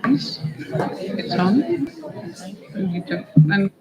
It's on. And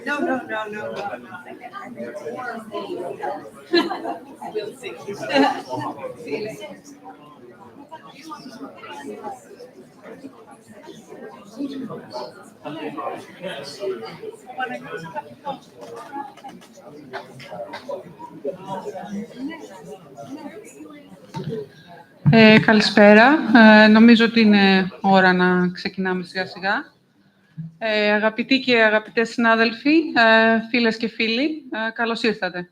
No. We'll see. See you later. Καλησπέρα. Νομίζω ότι είναι ώρα να ξεκινάμε σιγά-σιγά. Αγαπητοί και αγαπητές συνάδελφοι, φίλες και φίλοι, καλώς ήρθατε.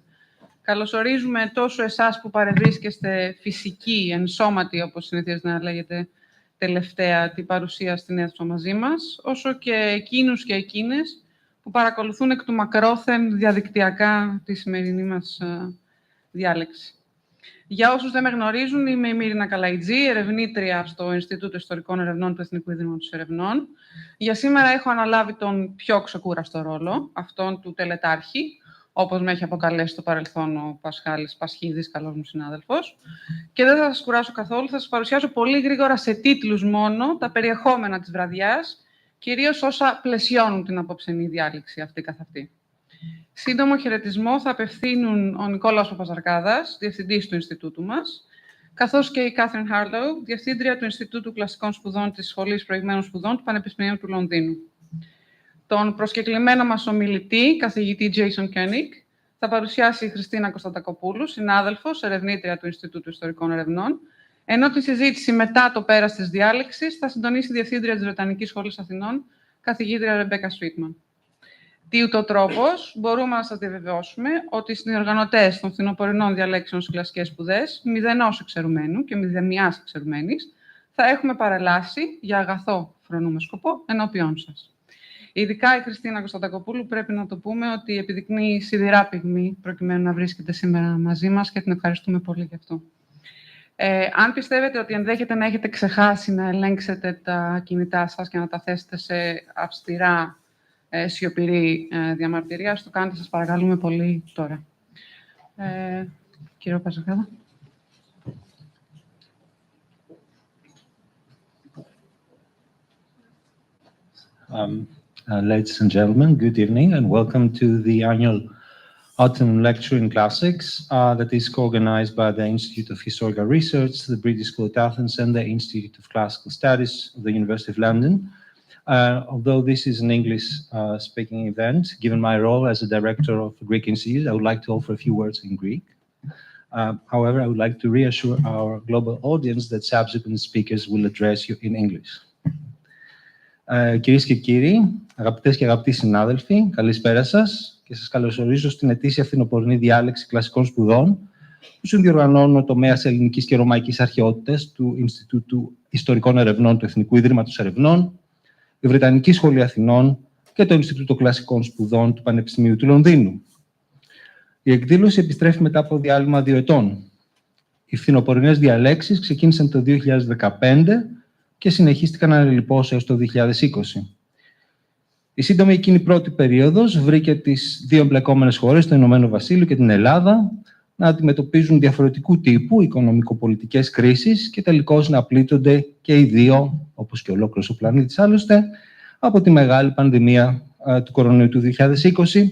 Καλωσορίζουμε τόσο εσάς που παρευρίσκεστε φυσικοί, ενσώματοι, όπως συνηθίζεται να λέγεται τελευταία, την παρουσία στην αίθουσα μαζί μας, όσο και εκείνους και εκείνες που παρακολουθούν εκ του μακρόθεν διαδικτυακά τη σημερινή μας διάλεξη. Για όσους δεν με γνωρίζουν, είμαι η Μύρινα Καλαϊτζή, ερευνήτρια στο Ινστιτούτο Ιστορικών Ερευνών του Εθνικού Ιδρύματος Ερευνών. Για σήμερα έχω αναλάβει τον πιο ξεκούραστο ρόλο, αυτόν του τελετάρχη, όπως με έχει αποκαλέσει στο παρελθόν ο Πασχάλης Πασχίδης, καλός μου συνάδελφος. Και δεν θα σας κουράσω καθόλου, θα σας παρουσιάσω πολύ γρήγορα σε τίτλους μόνο τα περιεχόμενα της βραδιάς, κυρίως όσα πλαισιώνουν την απόψενή διάλεξη αυτή καθ' αυτή. Σύντομο χαιρετισμό θα απευθύνουν ο Νικόλαος Παπαζαρκάδας, διευθυντής του Ινστιτούτου μας, καθώς και η Κάθριν Χάρλοου, διευθύντρια του Ινστιτούτου Κλασικών Σπουδών της Σχολής Προηγμένων Σπουδών του Πανεπιστημίου του Λονδίνου. Τον προσκεκλημένο μας ομιλητή, καθηγητή Jason König, θα παρουσιάσει η Χριστίνα Κωνσταντακοπούλου, συνάδελφος, ερευνήτρια του Ινστιτούτου Ιστορικών Ερευνών, ενώ τη συζήτηση μετά το πέρας της διάλεξης θα συντονίσει η διευθύντρια της Βρετανικής Σχολής Αθηνών, καθηγήτρια Ρεμπέκα Σουίτμαν. Τι ούτω τρόπος, μπορούμε να σας διαβεβαιώσουμε ότι οι συνδιοργανωτές των φθινοπορεινών διαλέξεων στις κλασικές σπουδές, μηδενός εξαιρουμένου και μηδενιάς εξαιρουμένης, θα έχουμε παρελάσει για αγαθό φρονούμε σκοπό ενώπιόν σας. Ειδικά η Χριστίνα Κωνσταντακοπούλου πρέπει να το πούμε ότι επιδεικνύει σιδηρά πυγμή προκειμένου να βρίσκεται σήμερα μαζί μας και την ευχαριστούμε πολύ γι' αυτό. Αν πιστεύετε ότι ενδέχεται να έχετε ξεχάσει να ελέγξετε τα κινητά σας και να τα θέσετε σε αυστηρά σιωπηρή διαμαρτυρία, ας το κάνετε, σας παρακαλούμε πολύ τώρα. Κύριο Παζαρκάδα. Ladies and gentlemen, good evening and welcome to the annual Autumn Lecture in Classics that is co-organized by the Institute of Historical Research, the British School at Athens and the Institute of Classical Studies of the University of London. Although this is an English-speaking event, given my role as a director of the Greek Institute, I would like to offer a few words in Greek. However, I would like to reassure our global audience that subsequent speakers will address you in English. Κυρίες και κύριοι, αγαπητές και αγαπητοί συνάδελφοι, καλησπέρα σας και σας καλωσορίζω στην ετήσια φθινοπορεινή διάλεξη κλασικών σπουδών που συνδιοργανώνουν ο τομέας ελληνικής και ρωμαϊκής αρχαιότητας του Ινστιτούτου Ιστορικών Ερευνών του Εθνικού Ιδρύματος Ερευνών, η Βρετανική Σχολή Αθηνών και το Ινστιτούτο Κλασικών Σπουδών του Πανεπιστημίου του Λονδίνου. Η εκδήλωση επιστρέφει μετά από διάλειμμα 2 ετών. Οι φθινοπορεινές διαλέξεις ξεκίνησαν το 2015 και συνεχίστηκαν ανελιπώς έως το 2020. Η σύντομη εκείνη πρώτη περίοδος βρήκε τις δύο εμπλεκόμενες χώρες, το Ηνωμένο Βασίλειο και την Ελλάδα, να αντιμετωπίζουν διαφορετικού τύπου οικονομικοπολιτικές κρίσεις και τελικώς να πλήττονται και οι δύο, όπως και ολόκληρος ο πλανήτης άλλωστε, από τη μεγάλη πανδημία του κορονοϊού του 2020,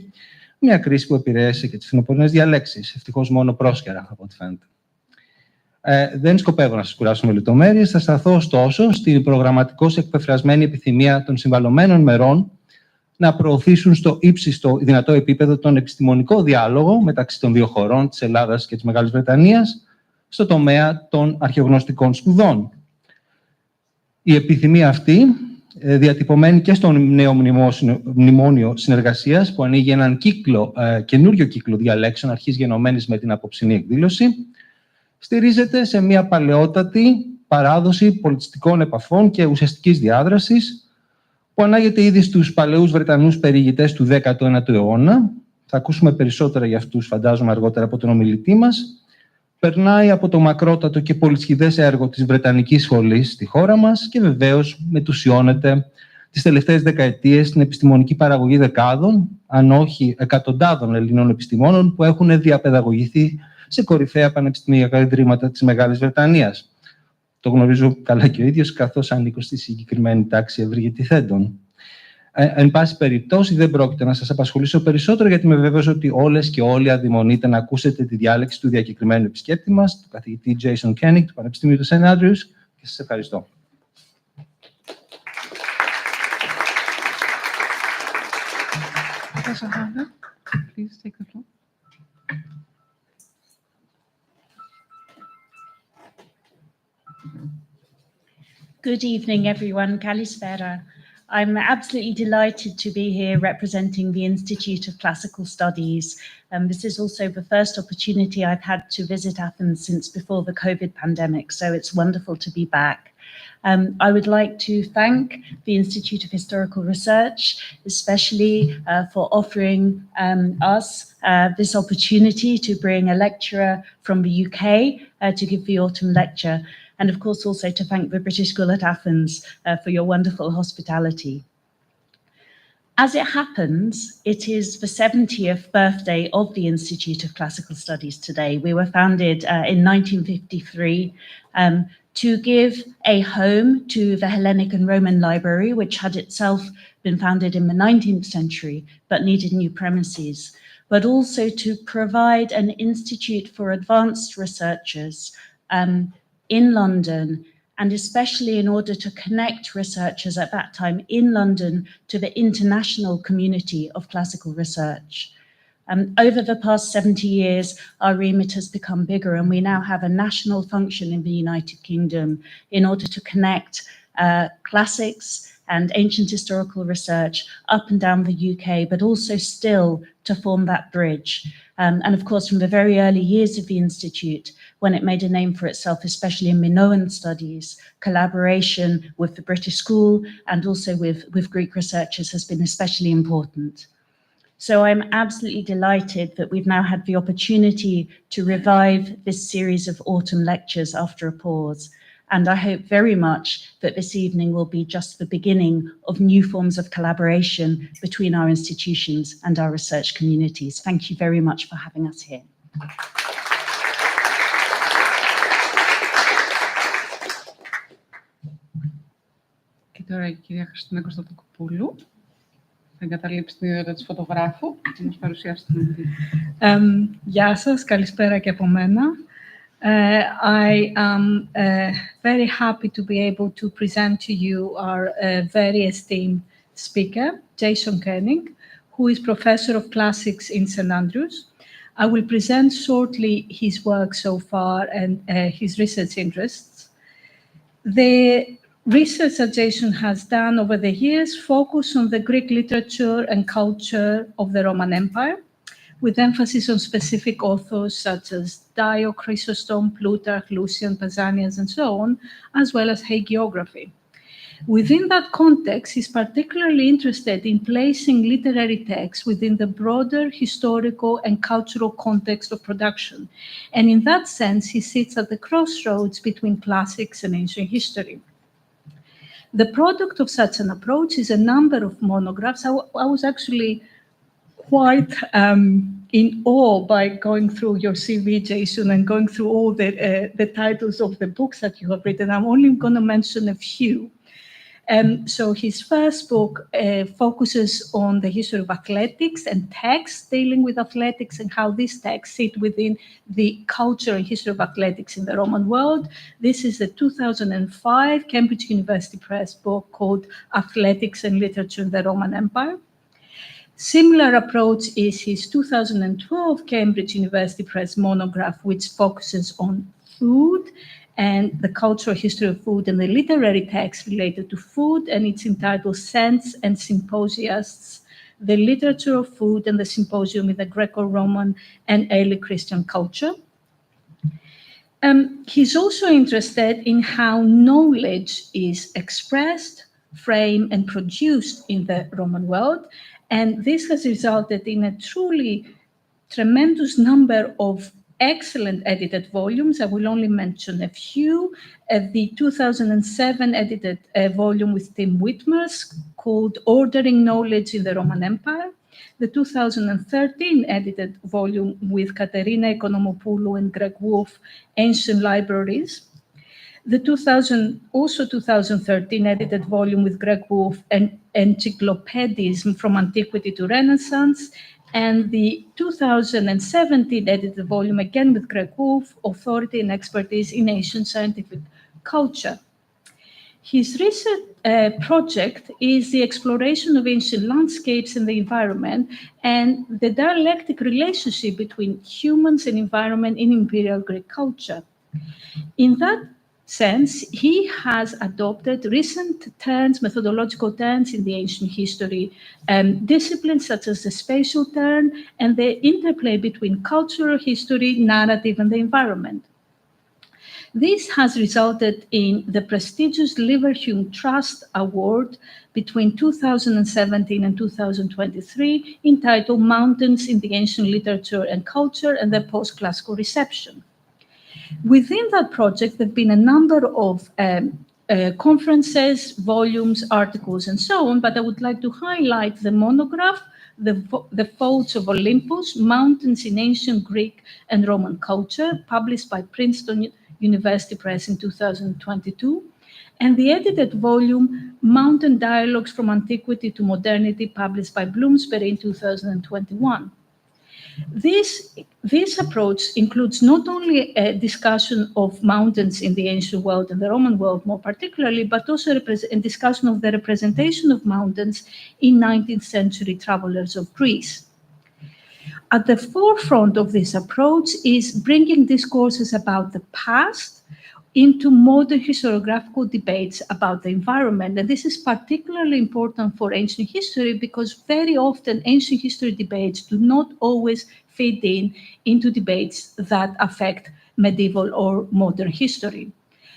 μια κρίση που επηρέασε και τις φθινοπορεινές διαλέξεις, ευτυχώς μόνο πρόσκαιρα από ό,τι φαίνεται. Δεν σκοπεύω να σας κουράσω με λεπτομέρειες. Θα σταθώ ωστόσο στην προγραμματικώς εκπεφρασμένη επιθυμία των συμβαλωμένων μερών να προωθήσουν στο ύψιστο δυνατό επίπεδο τον επιστημονικό διάλογο μεταξύ των δύο χωρών, της Ελλάδας και της Μεγάλης Βρετανίας, στο τομέα των αρχαιογνωστικών σπουδών. Η επιθυμία αυτή, διατυπωμένη και στο νέο μνημόνιο συνεργασίας, που ανοίγει έναν καινούριο κύκλο διαλέξεων αρχής γενομένης με την απόψινή εκδήλωση, στηρίζεται σε μια παλαιότατη παράδοση πολιτιστικών επαφών και ουσιαστικής διάδρασης, που ανάγεται ήδη στους παλαιούς Βρετανούς περιηγητές του 19ου αιώνα. Θα ακούσουμε περισσότερα για αυτούς, φαντάζομαι, αργότερα από τον ομιλητή μας. Περνάει από το μακρότατο και πολυσχηδές έργο της Βρετανικής Σχολής στη χώρα μας και βεβαίως μετουσιώνεται τις τελευταίες δεκαετίες στην επιστημονική παραγωγή δεκάδων, αν όχι εκατοντάδων Ελληνών επιστημόνων που έχουν διαπαιδαγωγηθεί σε κορυφαία πανεπιστημιακά ιδρύματα της Μεγάλης Βρετανίας. Το γνωρίζω καλά και ο ίδιος, καθώς ανήκω στη συγκεκριμένη τάξη ευρυγετηθέντων. Εν πάση περιπτώσει, δεν πρόκειται να σας απασχολήσω περισσότερο, γιατί είμαι βέβαιος ότι όλες και όλοι αδειμονείτε να ακούσετε τη διάλεξη του διακεκριμένου επισκέπτη μας, του καθηγητή Jason König, του Πανεπιστημίου του St. Andrews, και σας ευχαριστώ. Please take the floor. Good evening, everyone. Kalispera. I'm absolutely delighted to be here representing the Institute of Classical Studies. This is also the first opportunity I've had to visit Athens since before the COVID pandemic, so it's wonderful to be back. I would like to thank the Institute of Historical Research, especially for offering us this opportunity to bring a lecturer from the UK to give the autumn lecture. And of course, also to thank the British School at Athens for your wonderful hospitality. As it happens, it is the 70th birthday of the Institute of Classical Studies today. We were founded in 1953 to give a home to the Hellenic and Roman Library, which had itself been founded in the 19th century, but needed new premises, but also to provide an institute for advanced researchers in London, and especially in order to connect researchers at that time in London to the international community of classical research. Over the past 70 years, our remit has become bigger, and we now have a national function in the United Kingdom in order to connect classics and ancient historical research up and down the UK, but also still to form that bridge. And of course, from the very early years of the Institute, when it made a name for itself, especially in Minoan studies, collaboration with the British School and also with Greek researchers has been especially important. So I'm absolutely delighted that we've now had the opportunity to revive this series of autumn lectures after a pause. And I hope very much that this evening will be just the beginning of new forms of collaboration between our institutions and our research communities. Thank you very much for having us here. Και τώρα η κυρία Χριστίνα Κωνσταντοκοπούλου θα εγκαταλείψει την ιδιότητα της φωτογράφου και μας παρουσιάσει την ομιλία. Γεια σας, καλησπέρα και από μένα. I am very happy to be able to present to you our very esteemed speaker, Jason König, who is Professor of Classics in St. Andrews. I will present shortly his work so far and his research interests. The research that Jason has done over the years focus on the Greek literature and culture of the Roman Empire, with emphasis on specific authors such as Dio, Chrysostom, Plutarch, Lucian, Pausanias, and so on, as well as hagiography. Within that context, he's particularly interested in placing literary texts within the broader historical and cultural context of production. And in that sense, he sits at the crossroads between classics and ancient history. The product of such an approach is a number of monographs. I was actually quite in awe by going through your CV, Jason, and going through all the titles of the books that you have written. I'm only going to mention a few. So his first book focuses on the history of athletics and texts dealing with athletics and how these texts sit within the culture and history of athletics in the Roman world. This is the 2005 Cambridge University Press book called Athletics and Literature in the Roman Empire. Similar approach is his 2012 Cambridge University Press monograph, which focuses on food and the cultural history of food and the literary texts related to food, and it's entitled Scents and Symposiasts, the Literature of Food and the Symposium in the Greco-Roman and Early Christian Culture. He's also interested in how knowledge is expressed, framed, and produced in the Roman world, and this has resulted in a truly tremendous number of excellent edited volumes. I will only mention a few. The 2007 edited volume with Tim Whitmer's called Ordering Knowledge in the Roman Empire. The 2013 edited volume with Katerina Ekonomopoulou and Greg Wolf, Ancient Libraries. The 2013 edited volume with Greg Wolf and Encyclopedism from Antiquity to Renaissance, and the 2017 edited volume, again with Greg Wolf, Authority and Expertise in Ancient Scientific Culture. His research project is the exploration of ancient landscapes and the environment and the dialectic relationship between humans and environment in imperial Greek culture. In that sense, he has adopted recent turns, methodological turns in the ancient history, disciplines such as the spatial turn and the interplay between cultural history, narrative, and the environment. This has resulted in the prestigious Leverhulme Trust Award between 2017 and 2023, entitled Mountains in the Ancient Literature and Culture and the Post-Classical Reception. Within that project, there have been a number of conferences, volumes, articles, and so on, but I would like to highlight the monograph, The Folds of Olympus, Mountains in Ancient Greek and Roman Culture, published by Princeton University Press in 2022, and the edited volume, Mountain Dialogues from Antiquity to Modernity, published by Bloomsbury in 2021. This approach includes not only a discussion of mountains in the ancient world and the Roman world more particularly, but also a discussion of the representation of mountains in 19th century travelers of Greece. At the forefront of this approach is bringing discourses about the past into modern historiographical debates about the environment. And this is particularly important for ancient history because very often ancient history debates do not always fit into debates that affect medieval or modern history.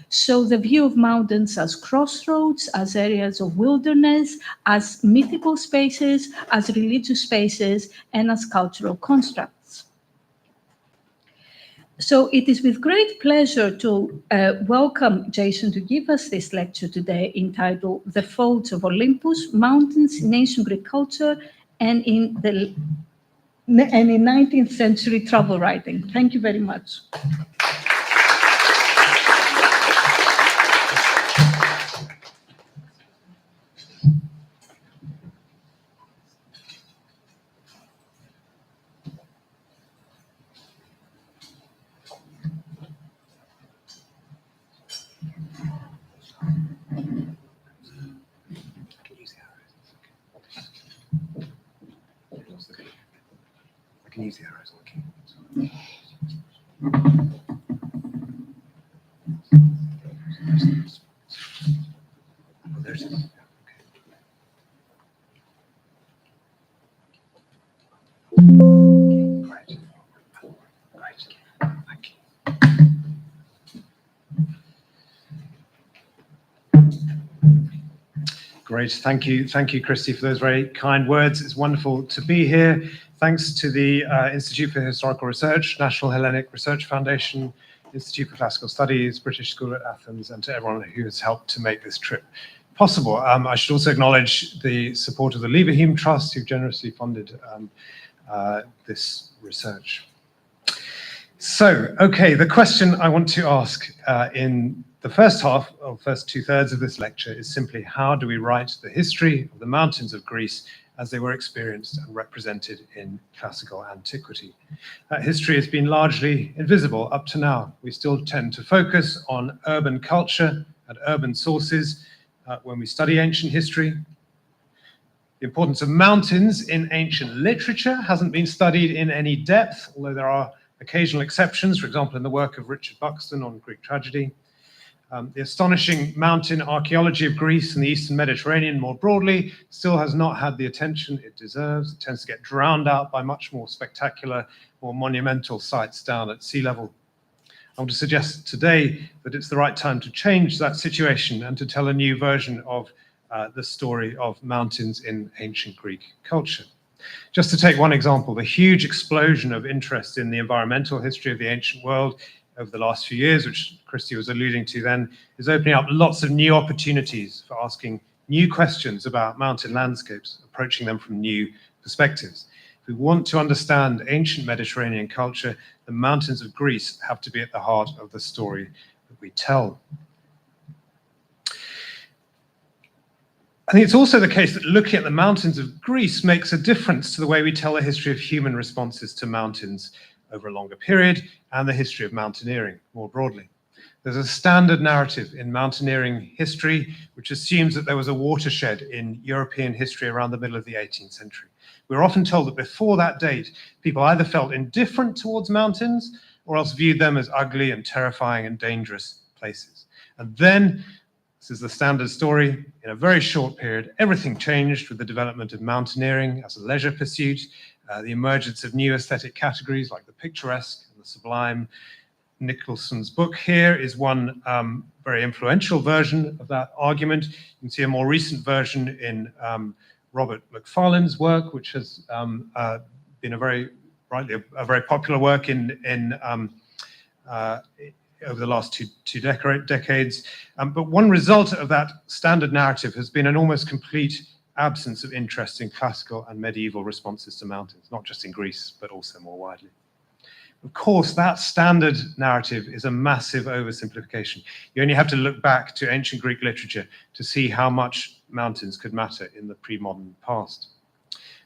So the view of mountains as crossroads, as areas of wilderness, as mythical spaces, as religious spaces, and as cultural constructs. So it is with great pleasure to welcome Jason to give us this lecture today entitled The Folds of Olympus, Mountains in Ancient Greek Culture and in 19th century travel writing. Thank you very much. I can use the arrows on the keyboard. Oh, there's it. Okay. Great. Thank you. Great. Thank you, Christy, for those very kind words. It's wonderful to be here. Thanks to the Institute for Historical Research, National Hellenic Research Foundation, Institute for Classical Studies, British School at Athens, and to everyone who has helped to make this trip possible. I should also acknowledge the support of the Leverhulme Trust, who generously funded this research. Okay, the question I want to ask in the first half, or first 2/3 of this lecture, is simply how do we write the history of the mountains of Greece as they were experienced and represented in classical antiquity? That history has been largely invisible up to now. We still tend to focus on urban culture and urban sources when we study ancient history. The importance of mountains in ancient literature hasn't been studied in any depth, although there are occasional exceptions, for example, in the work of Richard Buxton on Greek tragedy. The astonishing mountain archaeology of Greece and the Eastern Mediterranean more broadly still has not had the attention it deserves. It tends to get drowned out by much more spectacular, more monumental sites down at sea level. I want to suggest today that it's the right time to change that situation and to tell a new version of the story of mountains in ancient Greek culture. Just to take one example, the huge explosion of interest in the environmental history of the ancient world over the last few years, which Christy was alluding to then, is opening up lots of new opportunities for asking new questions about mountain landscapes, approaching them from new perspectives. If we want to understand ancient Mediterranean culture, the mountains of Greece have to be at the heart of the story that we tell. I think it's also the case that looking at the mountains of Greece makes a difference to the way we tell the history of human responses to mountains over a longer period and the history of mountaineering more broadly. There's a standard narrative in mountaineering history which assumes that there was a watershed in European history around the middle of the 18th century. We're often told that before that date, people either felt indifferent towards mountains or else viewed them as ugly and terrifying and dangerous places. And then, this is the standard story, in a very short period, everything changed with the development of mountaineering as a leisure pursuit, the emergence of new aesthetic categories like the picturesque and the sublime. Nicholson's book here is one very influential version of that argument. You can see a more recent version in Robert Macfarlane's work, which has been a very popular work over the last two decades. But one result of that standard narrative has been an almost complete absence of interest in classical and medieval responses to mountains, not just in Greece, but also more widely. Of course, that standard narrative is a massive oversimplification. You only have to look back to ancient Greek literature to see how much mountains could matter in the pre-modern past.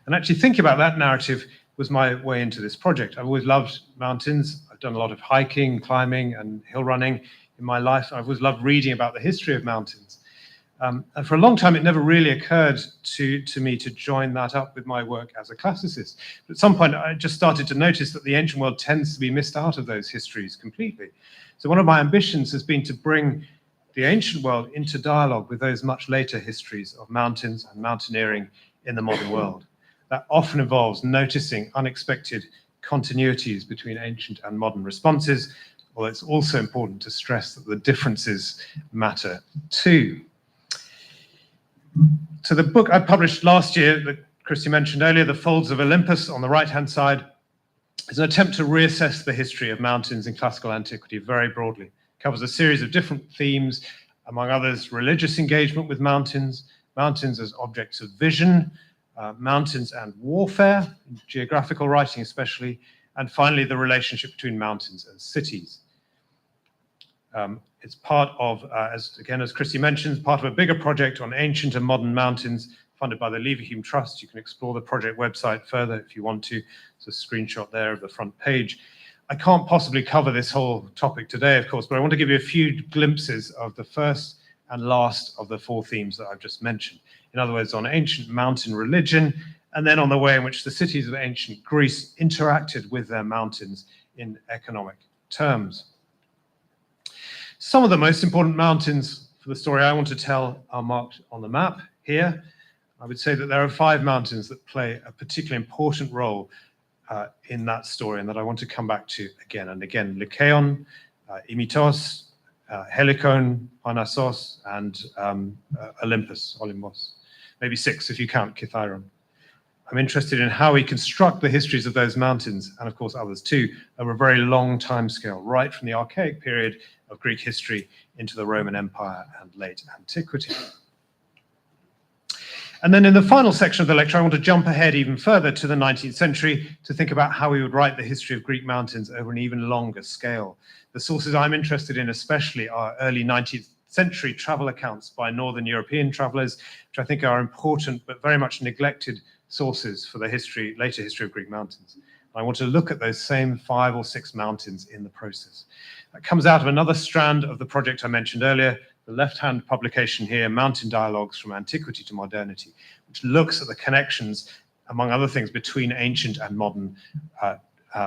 And actually thinking about that narrative was my way into this project. I've always loved mountains. I've done a lot of hiking, climbing, and hill running in my life. I've always loved reading about the history of mountains. And for a long time, it never really occurred to me to join that up with my work as a classicist. But at some point, I just started to notice that the ancient world tends to be missed out of those histories completely. So one of my ambitions has been to bring the ancient world into dialogue with those much later histories of mountains and mountaineering in the modern world. That often involves noticing unexpected continuities between ancient and modern responses, although it's also important to stress that the differences matter too. So the book I published last year that Christy mentioned earlier, The Folds of Olympus, on the right-hand side, is an attempt to reassess the history of mountains in classical antiquity very broadly. It covers a series of different themes, among others, religious engagement with mountains, mountains as objects of vision, mountains and warfare, geographical writing especially, and finally the relationship between mountains and cities. It's part of, as Christy mentioned, part of a bigger project on ancient and modern mountains funded by the Leverhulme Trust. You can explore the project website further if you want to. It's a screenshot there of the front page. I can't possibly cover this whole topic today, of course, but I want to give you a few glimpses of the first and last of the four themes that I've just mentioned. In other words, on ancient mountain religion, and then on the way in which the cities of ancient Greece interacted with their mountains in economic terms. Some of the most important mountains for the story I want to tell are marked on the map here. I would say that there are 5 mountains that play a particularly important role in that story and that I want to come back to again and again. Lycaon, Imitos, Helicon, Parnassos, and Olympus. Maybe 6 if you count Kithyron. I'm interested in how we construct the histories of those mountains, and of course others too, over a very long time scale, right from the archaic period of Greek history into the Roman Empire and late antiquity. And then in the final section of the lecture, I want to jump ahead even further to the 19th century to think about how we would write the history of Greek mountains over an even longer scale. The sources I'm interested in especially are early 19th century travel accounts by Northern European travelers, which I think are important but very much neglected sources for the later history of Greek mountains. I want to look at those same 5 or 6 mountains in the process. That comes out of another strand of the project I mentioned earlier, the left-hand publication here, Mountain Dialogues from Antiquity to Modernity, which looks at the connections, among other things, between ancient and modern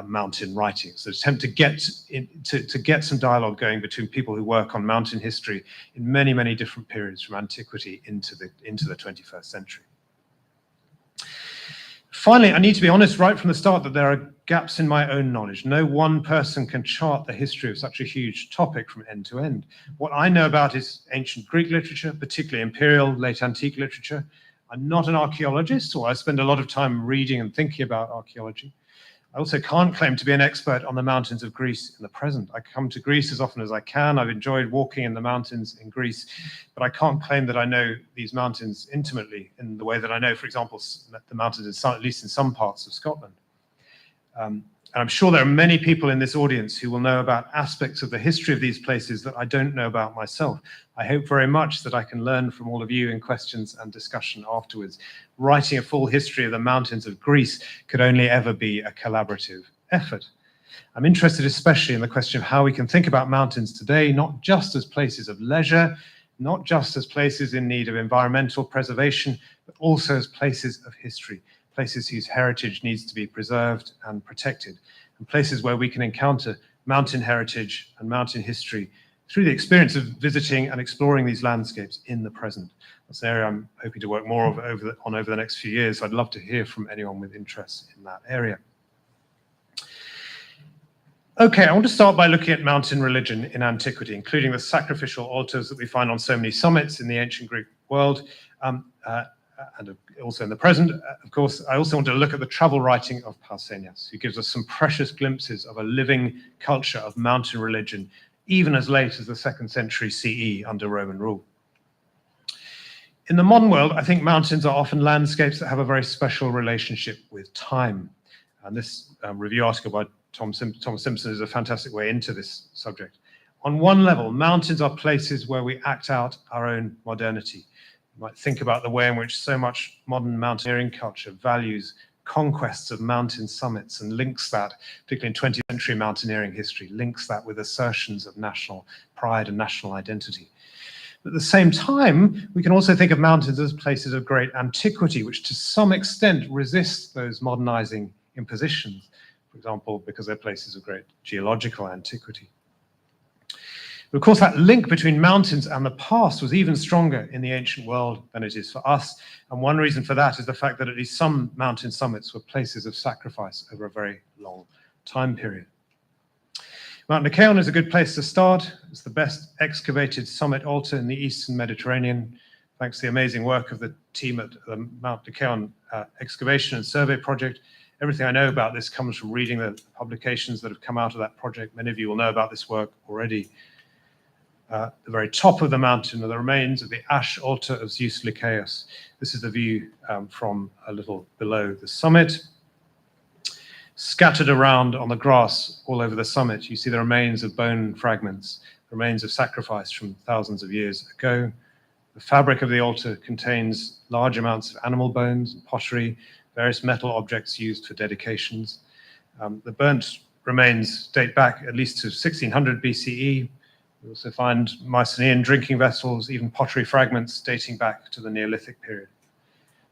mountain writing. So attempt to get some dialogue going between people who work on mountain history in many, many different periods from antiquity into the 21st century. Finally, I need to be honest right from the start that there are gaps in my own knowledge. No one person can chart the history of such a huge topic from end to end. What I know about is ancient Greek literature, particularly imperial, late antique literature. I'm not an archaeologist, or I spend a lot of time reading and thinking about archaeology. I also can't claim to be an expert on the mountains of Greece in the present. I come to Greece as often as I can. I've enjoyed walking in the mountains in Greece, but I can't claim that I know these mountains intimately in the way that I know, for example, the mountains, at least in some parts of Scotland. And I'm sure there are many people in this audience who will know about aspects of the history of these places that I don't know about myself. I hope very much that I can learn from all of you in questions and discussion afterwards. Writing a full history of the mountains of Greece could only ever be a collaborative effort. I'm interested especially in the question of how we can think about mountains today, not just as places of leisure, not just as places in need of environmental preservation, but also as places of history, places whose heritage needs to be preserved and protected, and places where we can encounter mountain heritage and mountain history through the experience of visiting and exploring these landscapes in the present. That's an area I'm hoping to work more over the next few years. I'd love to hear from anyone with interest in that area. Okay, I want to start by looking at mountain religion in antiquity, including the sacrificial altars that we find on so many summits in the ancient Greek world, and also in the present. Of course, I also want to look at the travel writing of Pausanias, who gives us some precious glimpses of a living culture of mountain religion, even as late as the 2nd century CE under Roman rule. In the modern world, I think mountains are often landscapes that have a very special relationship with time. And this review article by Thomas Simpson is a fantastic way into this subject. On one level, mountains are places where we act out our own modernity. You might think about the way in which so much modern mountaineering culture values conquests of mountain summits and links that, particularly in 20th century mountaineering history, links that with assertions of national pride and national identity. But at the same time, we can also think of mountains as places of great antiquity, which to some extent resist those modernizing impositions, for example, because they're places of great geological antiquity. But of course, that link between mountains and the past was even stronger in the ancient world than it is for us. And one reason for that is the fact that at least some mountain summits were places of sacrifice over a very long time period. Mount Lycaon is a good place to start. It's the best excavated summit altar in the Eastern Mediterranean, thanks to the amazing work of the team at the Mount Lycaon Excavation and Survey Project. Everything I know about this comes from reading the publications that have come out of that project. Many of you will know about this work already. The very top of the mountain are the remains of the ash altar of Zeus Lycaeus. This is the view from a little below the summit. Scattered around on the grass all over the summit, you see the remains of bone fragments, remains of sacrifice from thousands of years ago. The fabric of the altar contains large amounts of animal bones and pottery, various metal objects used for dedications. The burnt remains date back at least to 1600 BCE. We also find Mycenaean drinking vessels, even pottery fragments dating back to the Neolithic period.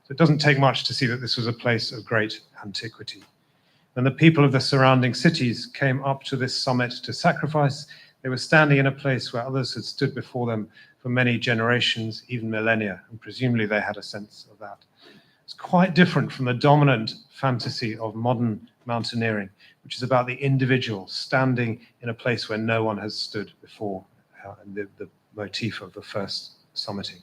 So it doesn't take much to see that this was a place of great antiquity. When the people of the surrounding cities came up to this summit to sacrifice, they were standing in a place where others had stood before them for many generations, even millennia, and presumably they had a sense of that. It's quite different from the dominant fantasy of modern mountaineering, which is about the individual standing in a place where no one has stood before, and the motif of the first summiting.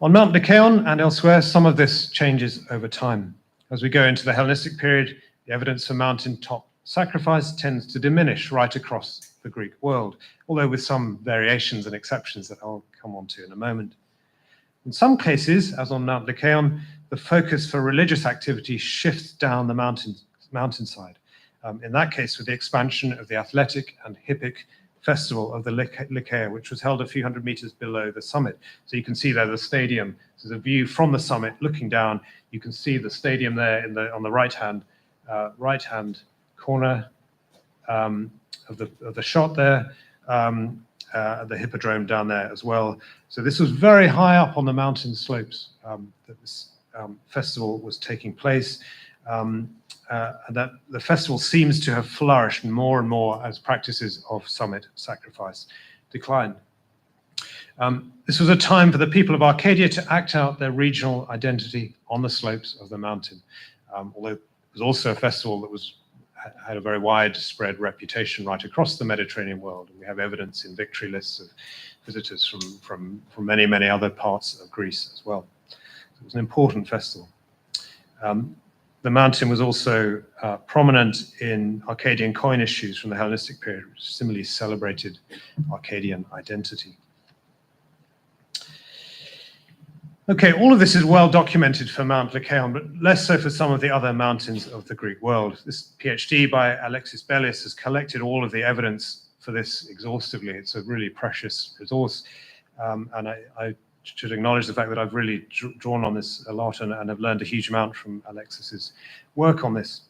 On Mount Lycaon and elsewhere, some of this changes over time. As we go into the Hellenistic period, the evidence for mountaintop sacrifice tends to diminish right across the Greek world, although with some variations and exceptions that I'll come on to in a moment. In some cases, as on Mount Lycaon, the focus for religious activity shifts down the mountainside. In that case, with the expansion of the athletic and hippic festival of the Lycaea, which was held a few hundred meters below the summit. So you can see there the stadium. There's a view from the summit looking down. You can see the stadium there on the right-hand corner of the shot there. The hippodrome down there as well. So this was very high up on the mountain slopes that this festival was taking place. And that the festival seems to have flourished more and more as practices of summit sacrifice declined. This was a time for the people of Arcadia to act out their regional identity on the slopes of the mountain. Although it was also a festival that had a very widespread reputation right across the Mediterranean world. And we have evidence in victory lists of visitors from many, many other parts of Greece as well. So it was an important festival. The mountain was also prominent in Arcadian coin issues from the Hellenistic period, which similarly celebrated Arcadian identity. Okay, all of this is well documented for Mount Lycaon, but less so for some of the other mountains of the Greek world. This PhD by Alexis Bellis has collected all of the evidence for this exhaustively. It's a really precious resource, and I should acknowledge the fact that I've really drawn on this a lot and have learned a huge amount from Alexis's work on this.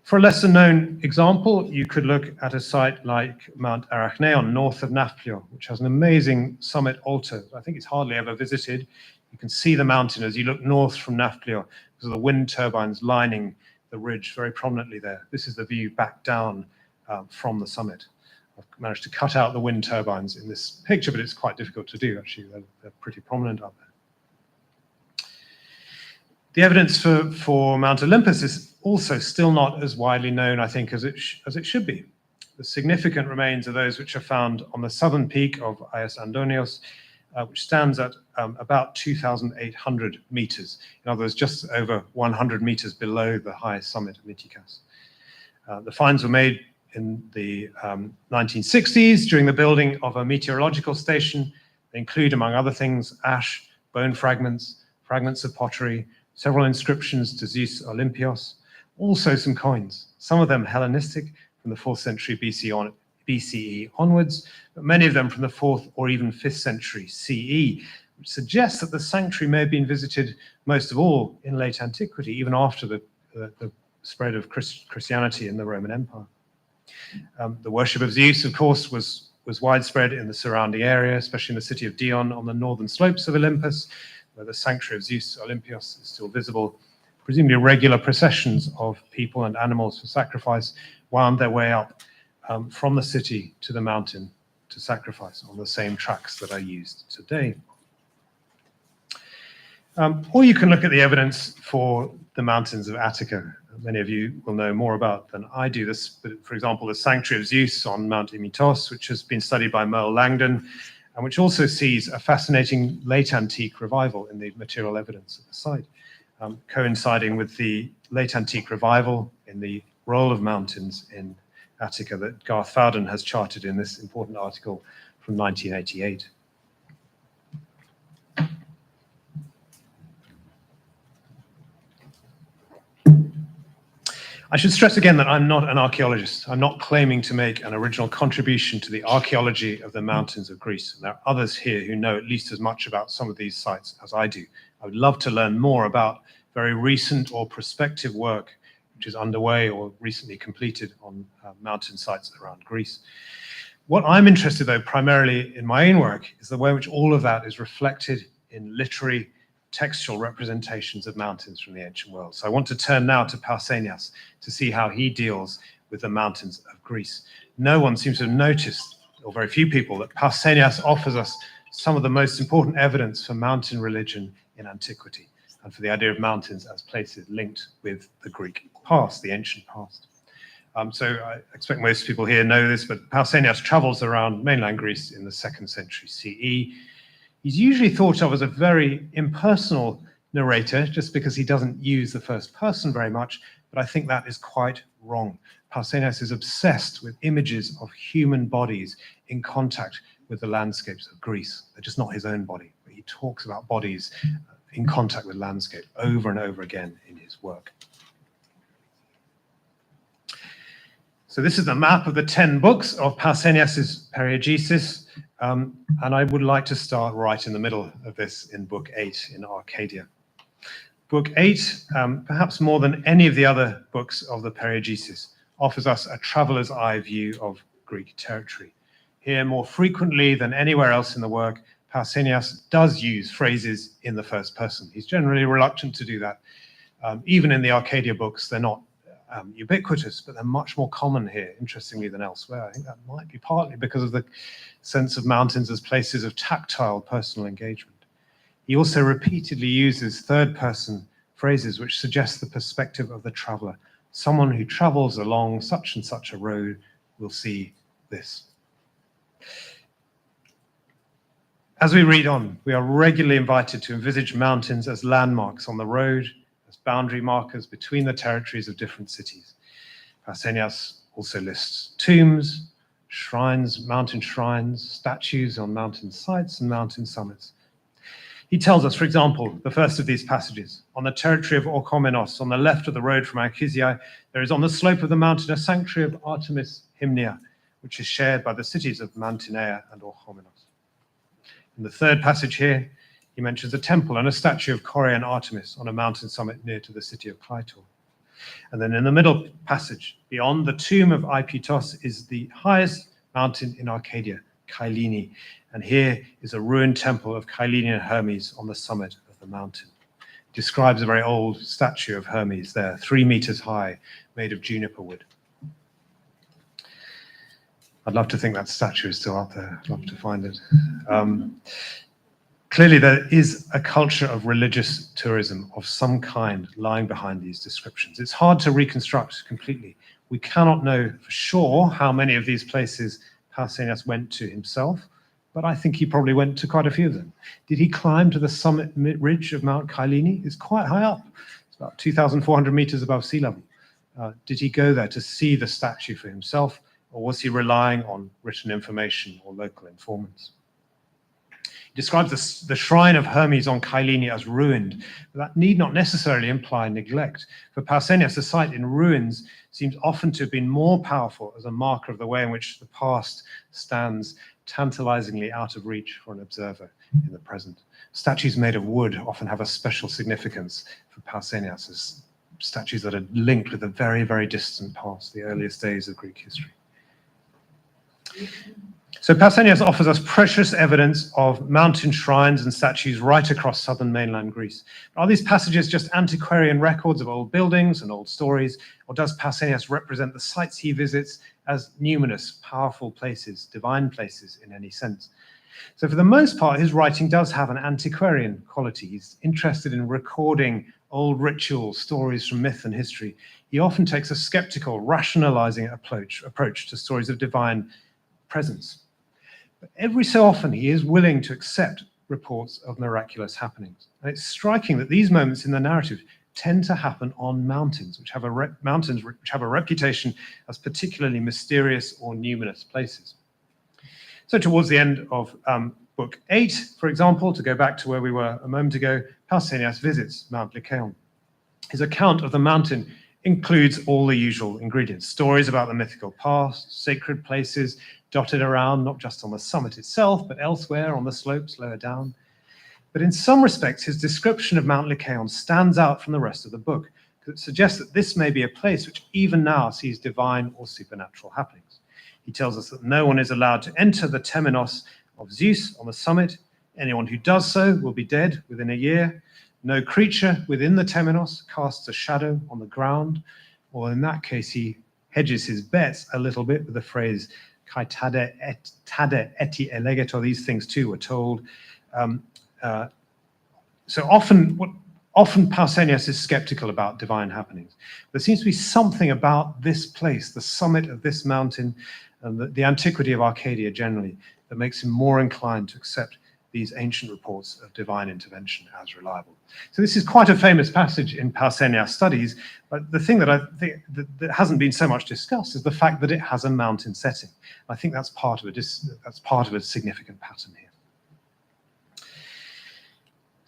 For a lesser known example, you could look at a site like Mount Arachneon, north of Nafplion, which has an amazing summit altar. I think it's hardly ever visited. You can see the mountain as you look north from Nafplion because of the wind turbines lining the ridge very prominently there. This is the view back down from the summit. I've managed to cut out the wind turbines in this picture, but it's quite difficult to do, actually. They're pretty prominent up there. The evidence for Mount Olympus is also still not as widely known, I think, as it should be. The significant remains are those which are found on the southern peak of Aias Andonios, which stands at about 2,800 meters. In other words, just over 100 meters below the highest summit of Mytikas. The finds were made in the 1960s during the building of a meteorological station. They include, among other things, ash, bone fragments, fragments of pottery, several inscriptions to Zeus Olympios, also some coins, some of them Hellenistic from the 4th century BCE onwards, but many of them from the 4th or even 5th century CE, which suggests that the sanctuary may have been visited most of all in late antiquity, even after the spread of Christianity in the Roman Empire. The worship of Zeus, of course, was widespread in the surrounding area, especially in the city of Dion on the northern slopes of Olympus, where the sanctuary of Zeus Olympios is still visible. Presumably regular processions of people and animals for sacrifice wound their way up from the city to the mountain to sacrifice on the same tracks that are used today. Or you can look at the evidence for the mountains of Attica. Many of you will know more about than I do this, but for example, the sanctuary of Zeus on Mount Imitos, which has been studied by Merle Langdon, and which also sees a fascinating late antique revival in the material evidence at the site, coinciding with the late antique revival in the role of mountains in Attica that Garth Fowden has charted in this important article from 1988. I should stress again that I'm not an archaeologist. I'm not claiming to make an original contribution to the archaeology of the mountains of Greece. And there are others here who know at least as much about some of these sites as I do. I would love to learn more about very recent or prospective work which is underway or recently completed on mountain sites around Greece. What I'm interested, though, primarily in my own work, is the way in which all of that is reflected in literary textual representations of mountains from the ancient world. So I want to turn now to Pausanias to see how he deals with the mountains of Greece. No one seems to have noticed, or very few people, that Pausanias offers us some of the most important evidence for mountain religion in antiquity and for the idea of mountains as places linked with the Greek past, the ancient past. So I expect most people here know this, but Pausanias travels around mainland Greece in the 2nd century CE. He's usually thought of as a very impersonal narrator just because he doesn't use the first person very much, but I think that is quite wrong. Pausanias is obsessed with images of human bodies in contact with the landscapes of Greece. They're just not his own body. but he talks about bodies in contact with landscape over and over again in his work. So this is the map of the 10 books of Pausanias's Periegesis, and I would like to start right in the middle of this in Book 8 in Arcadia. Book 8, perhaps more than any of the other books of the Periegesis, offers us a traveller's eye view of Greek territory. Here, more frequently than anywhere else in the work, Pausanias does use phrases in the first person. He's generally reluctant to do that. Even in the Arcadia books, they're not ubiquitous, but they're much more common here, interestingly, than elsewhere. I think that might be partly because of the sense of mountains as places of tactile personal engagement. He also repeatedly uses third-person phrases which suggest the perspective of the traveller. Someone who travels along such and such a road will see this. As we read on, we are regularly invited to envisage mountains as landmarks on the road, as boundary markers between the territories of different cities. Pausanias also lists tombs, shrines, mountain shrines, statues on mountain sites and mountain summits. He tells us, for example, the first of these passages, on the territory of Orchomenos, on the left of the road from Anchisae, there is on the slope of the mountain a sanctuary of Artemis Hymnia, which is shared by the cities of Mantinea and Orchomenos. In the third passage here, he mentions a temple and a statue of Korean Artemis on a mountain summit near to the city of Clytor. And then in the middle passage, beyond the tomb of Aipitos is the highest mountain in Arcadia, Kylene, and here is a ruined temple of Kylenian Hermes on the summit of the mountain. It describes a very old statue of Hermes there, 3 meters high, made of juniper wood. I'd love to think that statue is still up there. I'd love to find it. Clearly, there is a culture of religious tourism of some kind lying behind these descriptions. It's hard to reconstruct completely. We cannot know for sure how many of these places Pausanias went to himself, but I think he probably went to quite a few of them. Did he climb to the summit ridge of Mount Kylene? It's quite high up. It's about 2,400 meters above sea level. Did he go there to see the statue for himself, or was he relying on written information or local informants? He describes the shrine of Hermes on Kylene as ruined, but that need not necessarily imply neglect. For Pausanias, the site in ruins seems often to have been more powerful as a marker of the way in which the past stands tantalizingly out of reach for an observer in the present. Statues made of wood often have a special significance for Pausanias as statues that are linked with the very, very distant past, the earliest days of Greek history. So Pausanias offers us precious evidence of mountain shrines and statues right across southern mainland Greece. Are these passages just antiquarian records of old buildings and old stories, or does Pausanias represent the sites he visits as numinous, powerful places, divine places in any sense? So for the most part, his writing does have an antiquarian quality. He's interested in recording old rituals, stories from myth and history. He often takes a skeptical, rationalizing approach to stories of divine presence. But every so often, he is willing to accept reports of miraculous happenings. And it's striking that these moments in the narrative tend to happen on mountains, which have a reputation as particularly mysterious or numinous places. So towards the end of Book 8, for example, to go back to where we were a moment ago, Pausanias visits Mount Lycaon. His account of the mountain includes all the usual ingredients: stories about the mythical past, sacred places dotted around, not just on the summit itself, but elsewhere on the slopes lower down. But in some respects, his description of Mount Lycaon stands out from the rest of the book, because it suggests that this may be a place which even now sees divine or supernatural happenings. He tells us that no one is allowed to enter the temenos of Zeus on the summit. Anyone who does so will be dead within a year. No creature within the temenos casts a shadow on the ground, or in that case, he hedges his bets a little bit with the phrase, kai tade eti elegetor, these things too were told. So often Pausanias is skeptical about divine happenings. There seems to be something about this place, the summit of this mountain, and the antiquity of Arcadia generally, that makes him more inclined to accept these ancient reports of divine intervention as reliable. So this is quite a famous passage in Pausanias' studies, but the thing that I think that hasn't been so much discussed is the fact that it has a mountain setting. I think that's part of a significant pattern here.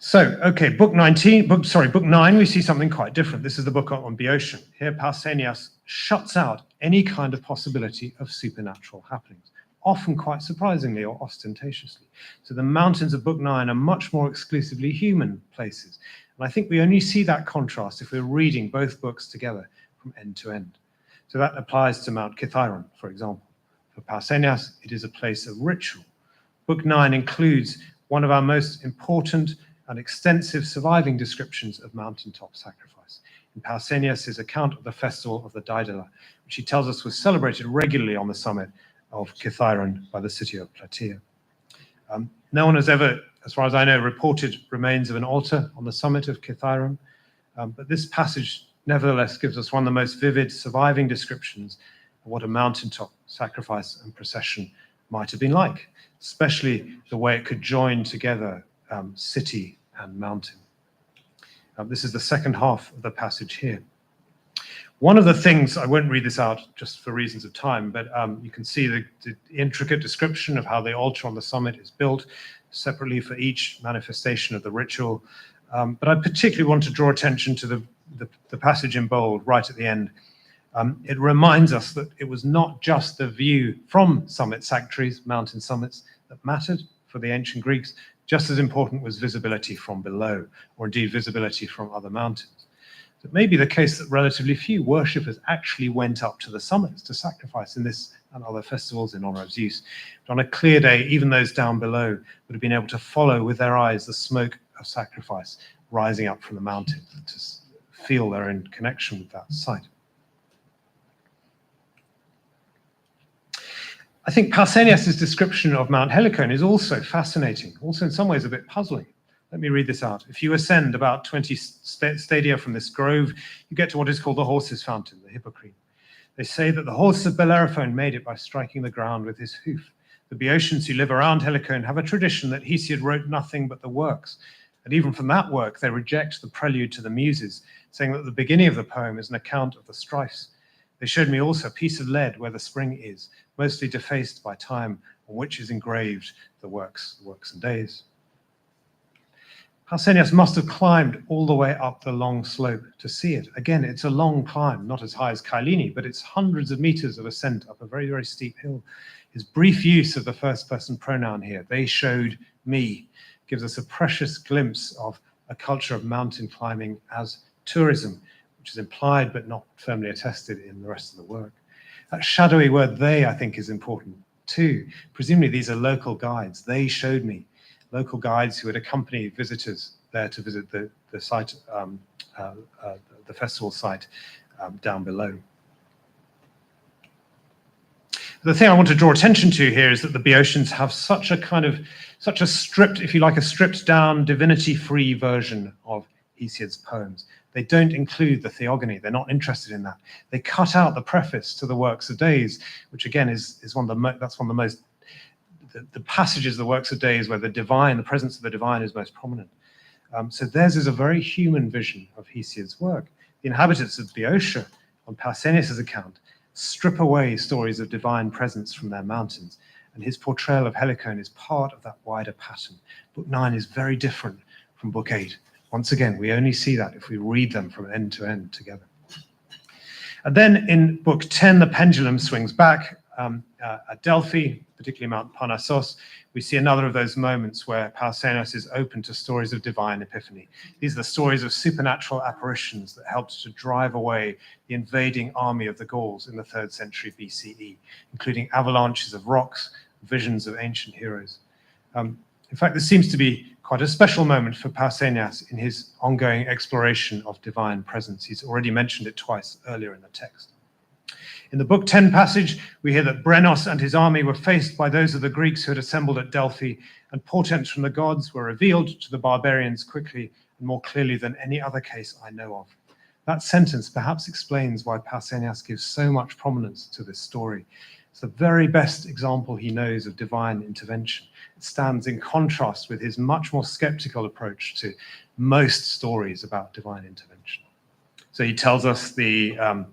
So, okay, book 9, we see something quite different. This is the book on Boeotian. Here, Pausanias shuts out any kind of possibility of supernatural happenings, often quite surprisingly or ostentatiously. So the mountains of book 9 are much more exclusively human places. And I think we only see that contrast if we're reading both books together from end to end. So that applies to Mount Kithaeron, for example. For Pausanias, it is a place of ritual. Book 9 includes one of our most important and extensive surviving descriptions of mountaintop sacrifice. In Pausanias' account of the festival of the Daedala, which he tells us was celebrated regularly on the summit of Kithaeron by the city of Plataea. No one has ever, as far as I know, reported remains of an altar on the summit of Kithaeron, but this passage nevertheless gives us one of the most vivid surviving descriptions of what a mountaintop sacrifice and procession might have been like, especially the way it could join together city and mountain. This is the second half of the passage here. One of the things, I won't read this out just for reasons of time, but you can see the intricate description of how the altar on the summit is built separately for each manifestation of the ritual. But I particularly want to draw attention to the passage in bold right at the end. It reminds us that it was not just the view from summit sanctuaries, mountain summits, that mattered for the ancient Greeks. Just as important was visibility from below, or indeed visibility from other mountains. It may be the case that relatively few worshippers actually went up to the summits to sacrifice in this and other festivals in honor of Zeus. But on a clear day, even those down below would have been able to follow with their eyes the smoke of sacrifice rising up from the mountain to feel they're in connection with that site. I think Pausanias' description of Mount Helicon is also fascinating, also in some ways a bit puzzling. Let me read this out. If you ascend about 20 stadia from this grove, you get to what is called the horse's fountain, the Hippocrene. They say that the horse of Bellerophon made it by striking the ground with his hoof. The Boeotians who live around Helicon have a tradition that Hesiod wrote nothing but the works. And even from that work, they reject the prelude to the Muses, saying that the beginning of the poem is an account of the strifes. They showed me also a piece of lead where the spring is, mostly defaced by time, on which is engraved the works and days. Pausanias must have climbed all the way up the long slope to see it. Again, it's a long climb, not as high as Kyllene, but it's hundreds of meters of ascent up a very, very steep hill. His brief use of the first person pronoun here, they showed me, gives us a precious glimpse of a culture of mountain climbing as tourism, which is implied but not firmly attested in the rest of the work. That shadowy word they, I think, is important too. Presumably these are local guides. They showed me. Local guides who would accompany visitors there to visit the site, the festival site down below. The thing I want to draw attention to here is that the Boeotians have such a stripped, if you like, a stripped down, divinity-free version of Hesiod's poems. They don't include the theogony. They're not interested in that. They cut out the preface to the Works of Days, which again is one of the most the passages of the Works of Days where the presence of the divine is most prominent. So theirs is a very human vision of Hesiod's work. The inhabitants of Boeotia, on Pausanias' account, strip away stories of divine presence from their mountains, and his portrayal of Helicon is part of that wider pattern. Book 9 is very different from Book 8. Once again, we only see that if we read them from end to end together. And then in Book 10, the pendulum swings back. At Delphi, particularly Mount Parnassos, we see another of those moments where Pausanias is open to stories of divine epiphany. These are the stories of supernatural apparitions that helped to drive away the invading army of the Gauls in the 3rd century BCE, including avalanches of rocks, visions of ancient heroes. In fact, this seems to be quite a special moment for Pausanias in his ongoing exploration of divine presence. He's already mentioned it twice earlier in the text. In the Book 10 passage, we hear that Brenos and his army were faced by those of the Greeks who had assembled at Delphi, and portents from the gods were revealed to the barbarians quickly and more clearly than any other case I know of. That sentence perhaps explains why Pausanias gives so much prominence to this story. It's the very best example he knows of divine intervention. It stands in contrast with his much more skeptical approach to most stories about divine intervention. So he tells us the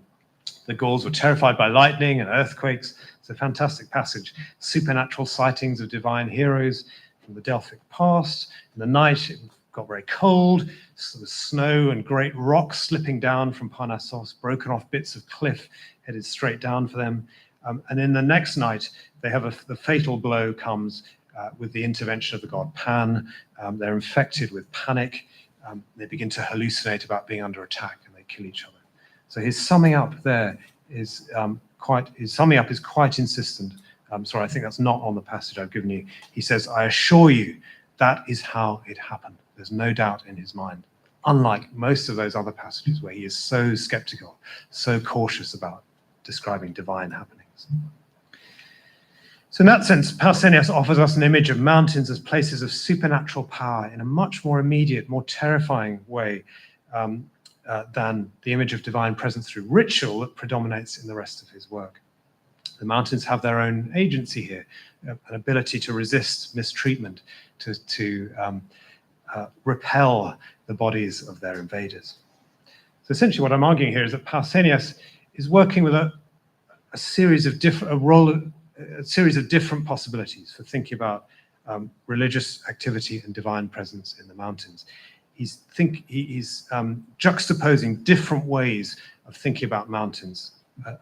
Gauls were terrified by lightning and earthquakes. It's a fantastic passage. Supernatural sightings of divine heroes from the Delphic past. In the night, got very cold, so there was snow and great rocks slipping down from Parnassos, broken off bits of cliff headed straight down for them. And in the next night, they have the fatal blow comes with the intervention of the god Pan. They're infected with panic. They begin to hallucinate about being under attack, and they kill each other. So his summing up there is quite insistent. Sorry, I think that's not on the passage I've given you. He says, "I assure you, that is how it happened." There's no doubt in his mind, unlike most of those other passages where he is so skeptical, so cautious about describing divine happenings. So in that sense, Pausanias offers us an image of mountains as places of supernatural power in a much more immediate, more terrifying way than the image of divine presence through ritual that predominates in the rest of his work. The mountains have their own agency here, an ability to resist mistreatment, to repel the bodies of their invaders. So essentially what I'm arguing here is that Pausanias is working with a series of different possibilities for thinking about religious activity and divine presence in the mountains. He's juxtaposing different ways of thinking about mountains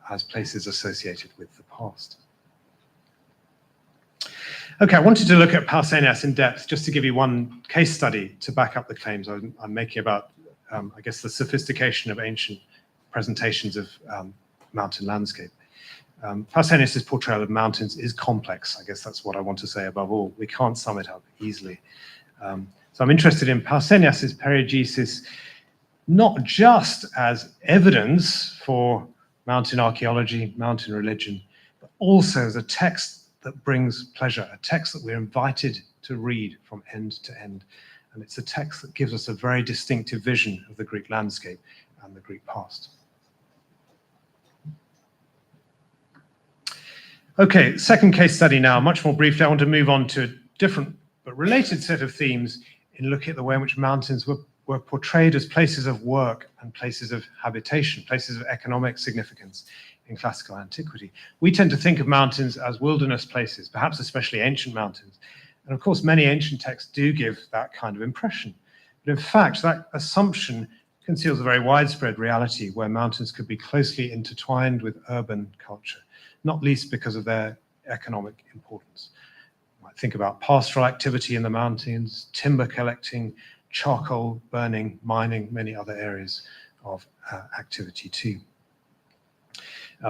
as places associated with the past. Okay, I wanted to look at Pausanias in depth just to give you one case study to back up the claims I'm making about, I guess, the sophistication of ancient presentations of mountain landscape. Pausanias' portrayal of mountains is complex. I guess that's what I want to say above all. We can't sum it up easily. So I'm interested in Pausanias' periegesis, not just as evidence for mountain archaeology, mountain religion, but also as a text that brings pleasure, a text that we're invited to read from end to end. And it's a text that gives us a very distinctive vision of the Greek landscape and the Greek past. Okay, second case study now. Much more briefly, I want to move on to a different but related set of themes in looking at the way in which mountains were portrayed as places of work and places of habitation, places of economic significance in classical antiquity. We tend to think of mountains as wilderness places, perhaps especially ancient mountains. And of course, many ancient texts do give that kind of impression. But in fact, that assumption conceals a very widespread reality where mountains could be closely intertwined with urban culture, not least because of their economic importance. You might think about pastoral activity in the mountains, timber collecting, charcoal burning, mining, many other areas of activity too.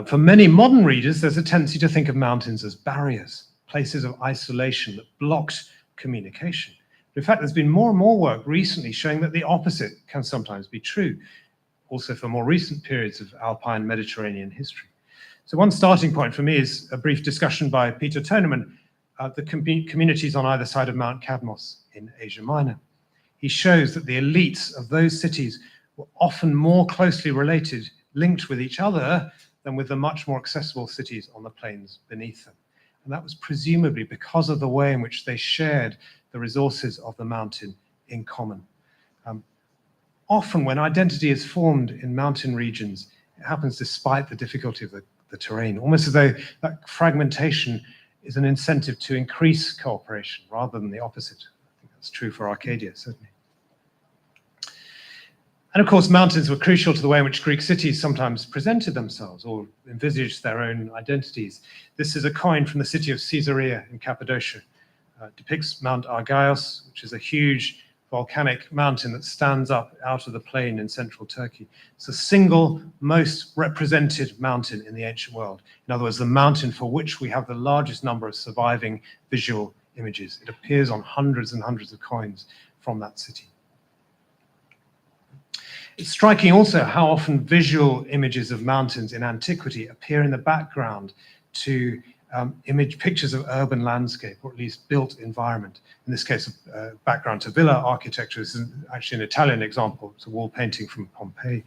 For many modern readers, there's a tendency to think of mountains as barriers, places of isolation that blocked communication. But in fact, there's been more and more work recently showing that the opposite can sometimes be true, also for more recent periods of Alpine Mediterranean history. So one starting point for me is a brief discussion by Peter Toneman of the communities on either side of Mount Cadmos in Asia Minor. He shows that the elites of those cities were often more closely related, linked with each other, than with the much more accessible cities on the plains beneath them. And that was presumably because of the way in which they shared the resources of the mountain in common. Often when identity is formed in mountain regions, it happens despite the difficulty of the terrain, almost as though that fragmentation is an incentive to increase cooperation rather than the opposite. I think that's true for Arcadia, certainly. And of course, mountains were crucial to the way in which Greek cities sometimes presented themselves or envisaged their own identities. This is a coin from the city of Caesarea in Cappadocia. It depicts Mount Argaios, which is a huge volcanic mountain that stands up out of the plain in central Turkey. It's the single most represented mountain in the ancient world. In other words, the mountain for which we have the largest number of surviving visual images. It appears on hundreds and hundreds of coins from that city. It's striking also how often visual images of mountains in antiquity appear in the background to image pictures of urban landscape, or at least built environment. In this case, background to villa architecture. This is actually an Italian example. It's a wall painting from Pompeii.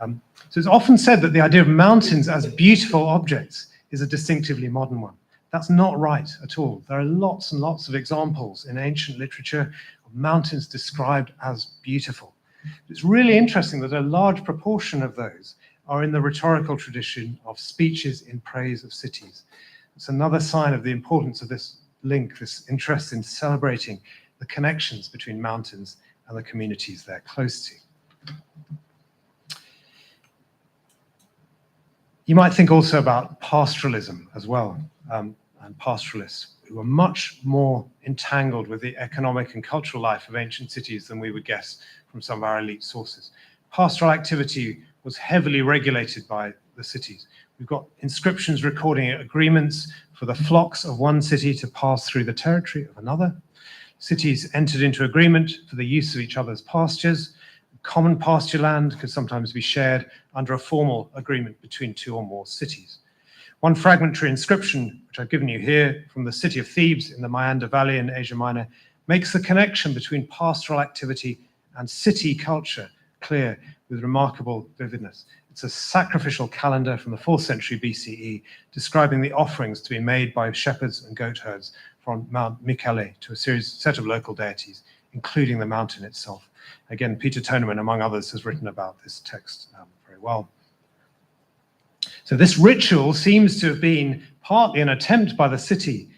So it's often said that the idea of mountains as beautiful objects is a distinctively modern one. That's not right at all. There are lots and lots of examples in ancient literature of mountains described as beautiful. It's really interesting that a large proportion of those are in the rhetorical tradition of speeches in praise of cities. It's another sign of the importance of this link, this interest in celebrating the connections between mountains and the communities they're close to. You might think also about pastoralism as well, and pastoralists who were much more entangled with the economic and cultural life of ancient cities than we would guess from some of our elite sources. Pastoral activity was heavily regulated by the cities. We've got inscriptions recording agreements for the flocks of one city to pass through the territory of another. Cities entered into agreement for the use of each other's pastures. Common pasture land could sometimes be shared under a formal agreement between two or more cities. One fragmentary inscription, which I've given you here from the city of Thebes in the Maeander Valley in Asia Minor, makes the connection between pastoral activity and city culture clear with remarkable vividness. It's a sacrificial calendar from the 4th century BCE, describing the offerings to be made by shepherds and goat herds from Mount Mycale to a set of local deities, including the mountain itself. Again, Peter Toneman, among others, has written about this text very well. So this ritual seems to have been partly an attempt by the city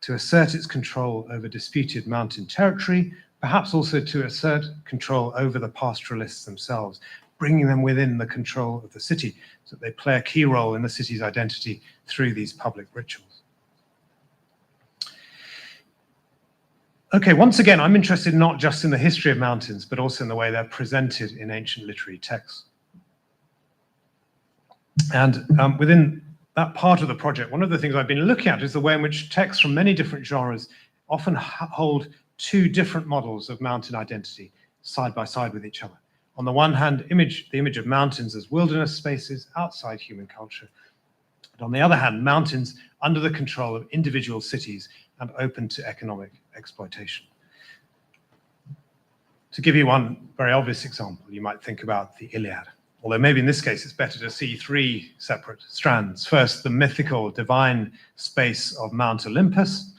to assert its control over disputed mountain territory, perhaps also to assert control over the pastoralists themselves, bringing them within the control of the city, so that they play a key role in the city's identity through these public rituals. Okay, once again, I'm interested not just in the history of mountains, but also in the way they're presented in ancient literary texts. And within that part of the project, one of the things I've been looking at is the way in which texts from many different genres often hold two different models of mountain identity side by side with each other. On the one hand, the image of mountains as wilderness spaces outside human culture. But on the other hand, mountains under the control of individual cities and open to economic exploitation. To give you one very obvious example, you might think about the Iliad. Although maybe in this case it's better to see three separate strands. First, the mythical divine space of Mount Olympus,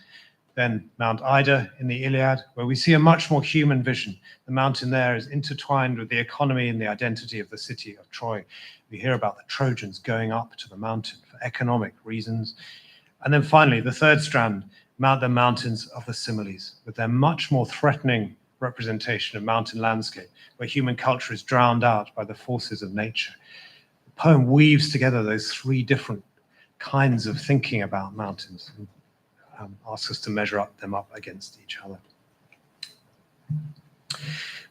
then Mount Ida in the Iliad, where we see a much more human vision. The mountain there is intertwined with the economy and the identity of the city of Troy. We hear about the Trojans going up to the mountain for economic reasons. And then finally, the third strand, the mountains of the similes, with their much more threatening representation of mountain landscape, where human culture is drowned out by the forces of nature. The poem weaves together those three different kinds of thinking about mountains and asks us to measure them up against each other.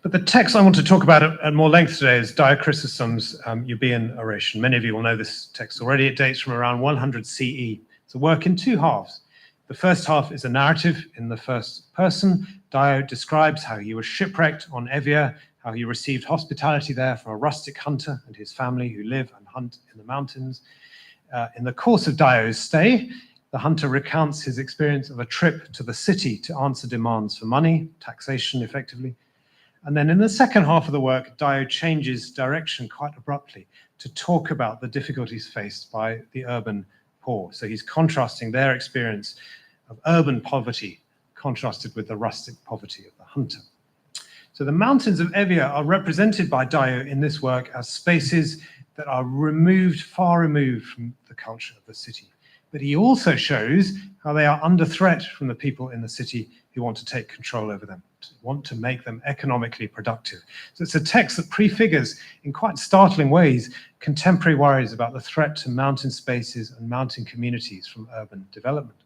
But the text I want to talk about at more length today is Dio Chrysostom's Euboean oration. Many of you will know this text already. It dates from around 100 CE. It's a work in two halves. The first half is a narrative in the first person. Dio describes how he was shipwrecked on Evia, how he received hospitality there from a rustic hunter and his family who live and hunt in the mountains. In the course of Dio's stay, the hunter recounts his experience of a trip to the city to answer demands for money, taxation effectively. And then in the second half of the work, Dio changes direction quite abruptly to talk about the difficulties faced by the urban poor. So he's contrasting their experience of urban poverty contrasted with the rustic poverty of the hunter. So the mountains of Evia are represented by Dio in this work as spaces that are far removed from the culture of the city. But he also shows how they are under threat from the people in the city who want to take control over them, want to make them economically productive. So it's a text that prefigures, in quite startling ways, contemporary worries about the threat to mountain spaces and mountain communities from urban development.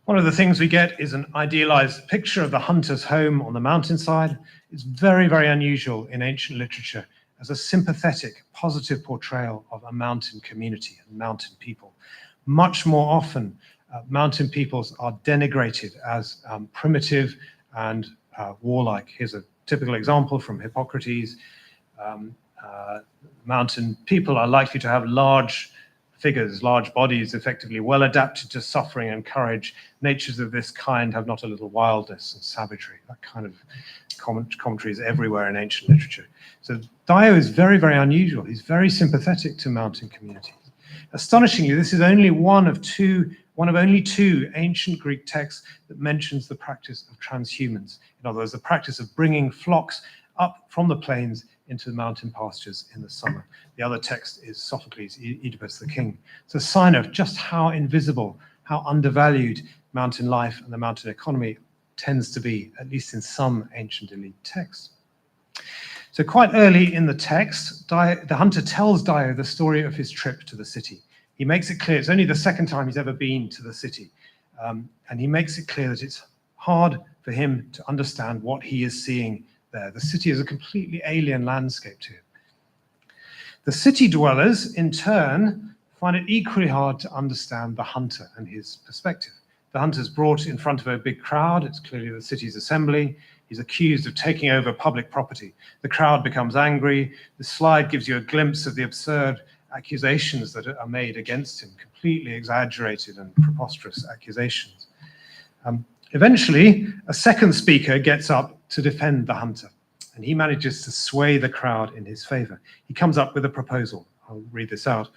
One of the things we get is an idealized picture of the hunter's home on the mountainside. It's very, very unusual in ancient literature as a sympathetic, positive portrayal of a mountain community and mountain people. Much more often, mountain peoples are denigrated as primitive and warlike. Here's a typical example from Hippocrates. Mountain people are likely to have large figures, large bodies, effectively well adapted to suffering and courage. Natures of this kind have not a little wildness and savagery. That kind of commentary is everywhere in ancient literature. So Dio is very, very unusual. He's very sympathetic to mountain communities. Astonishingly, this is only one of only two ancient Greek texts that mentions the practice of transhumance. In other words, the practice of bringing flocks up from the plains into the mountain pastures in the summer. The other text is Sophocles' Oedipus the King. It's a sign of just how invisible how undervalued mountain life and the mountain economy tends to be, at least in some ancient elite texts. So quite early in the text, the hunter tells Dio the story of his trip to the city. He makes it clear, it's only the second time he's ever been to the city. And he makes it clear that it's hard for him to understand what he is seeing there. The city is a completely alien landscape to him. The city dwellers, in turn, find it equally hard to understand the hunter and his perspective. The hunter's brought in front of a big crowd. It's clearly the city's assembly. He's accused of taking over public property. The crowd becomes angry. The slide gives you a glimpse of the absurd accusations that are made against him, completely exaggerated and preposterous accusations. Eventually, a second speaker gets up to defend the hunter, and he manages to sway the crowd in his favor. He comes up with a proposal. I'll read this out.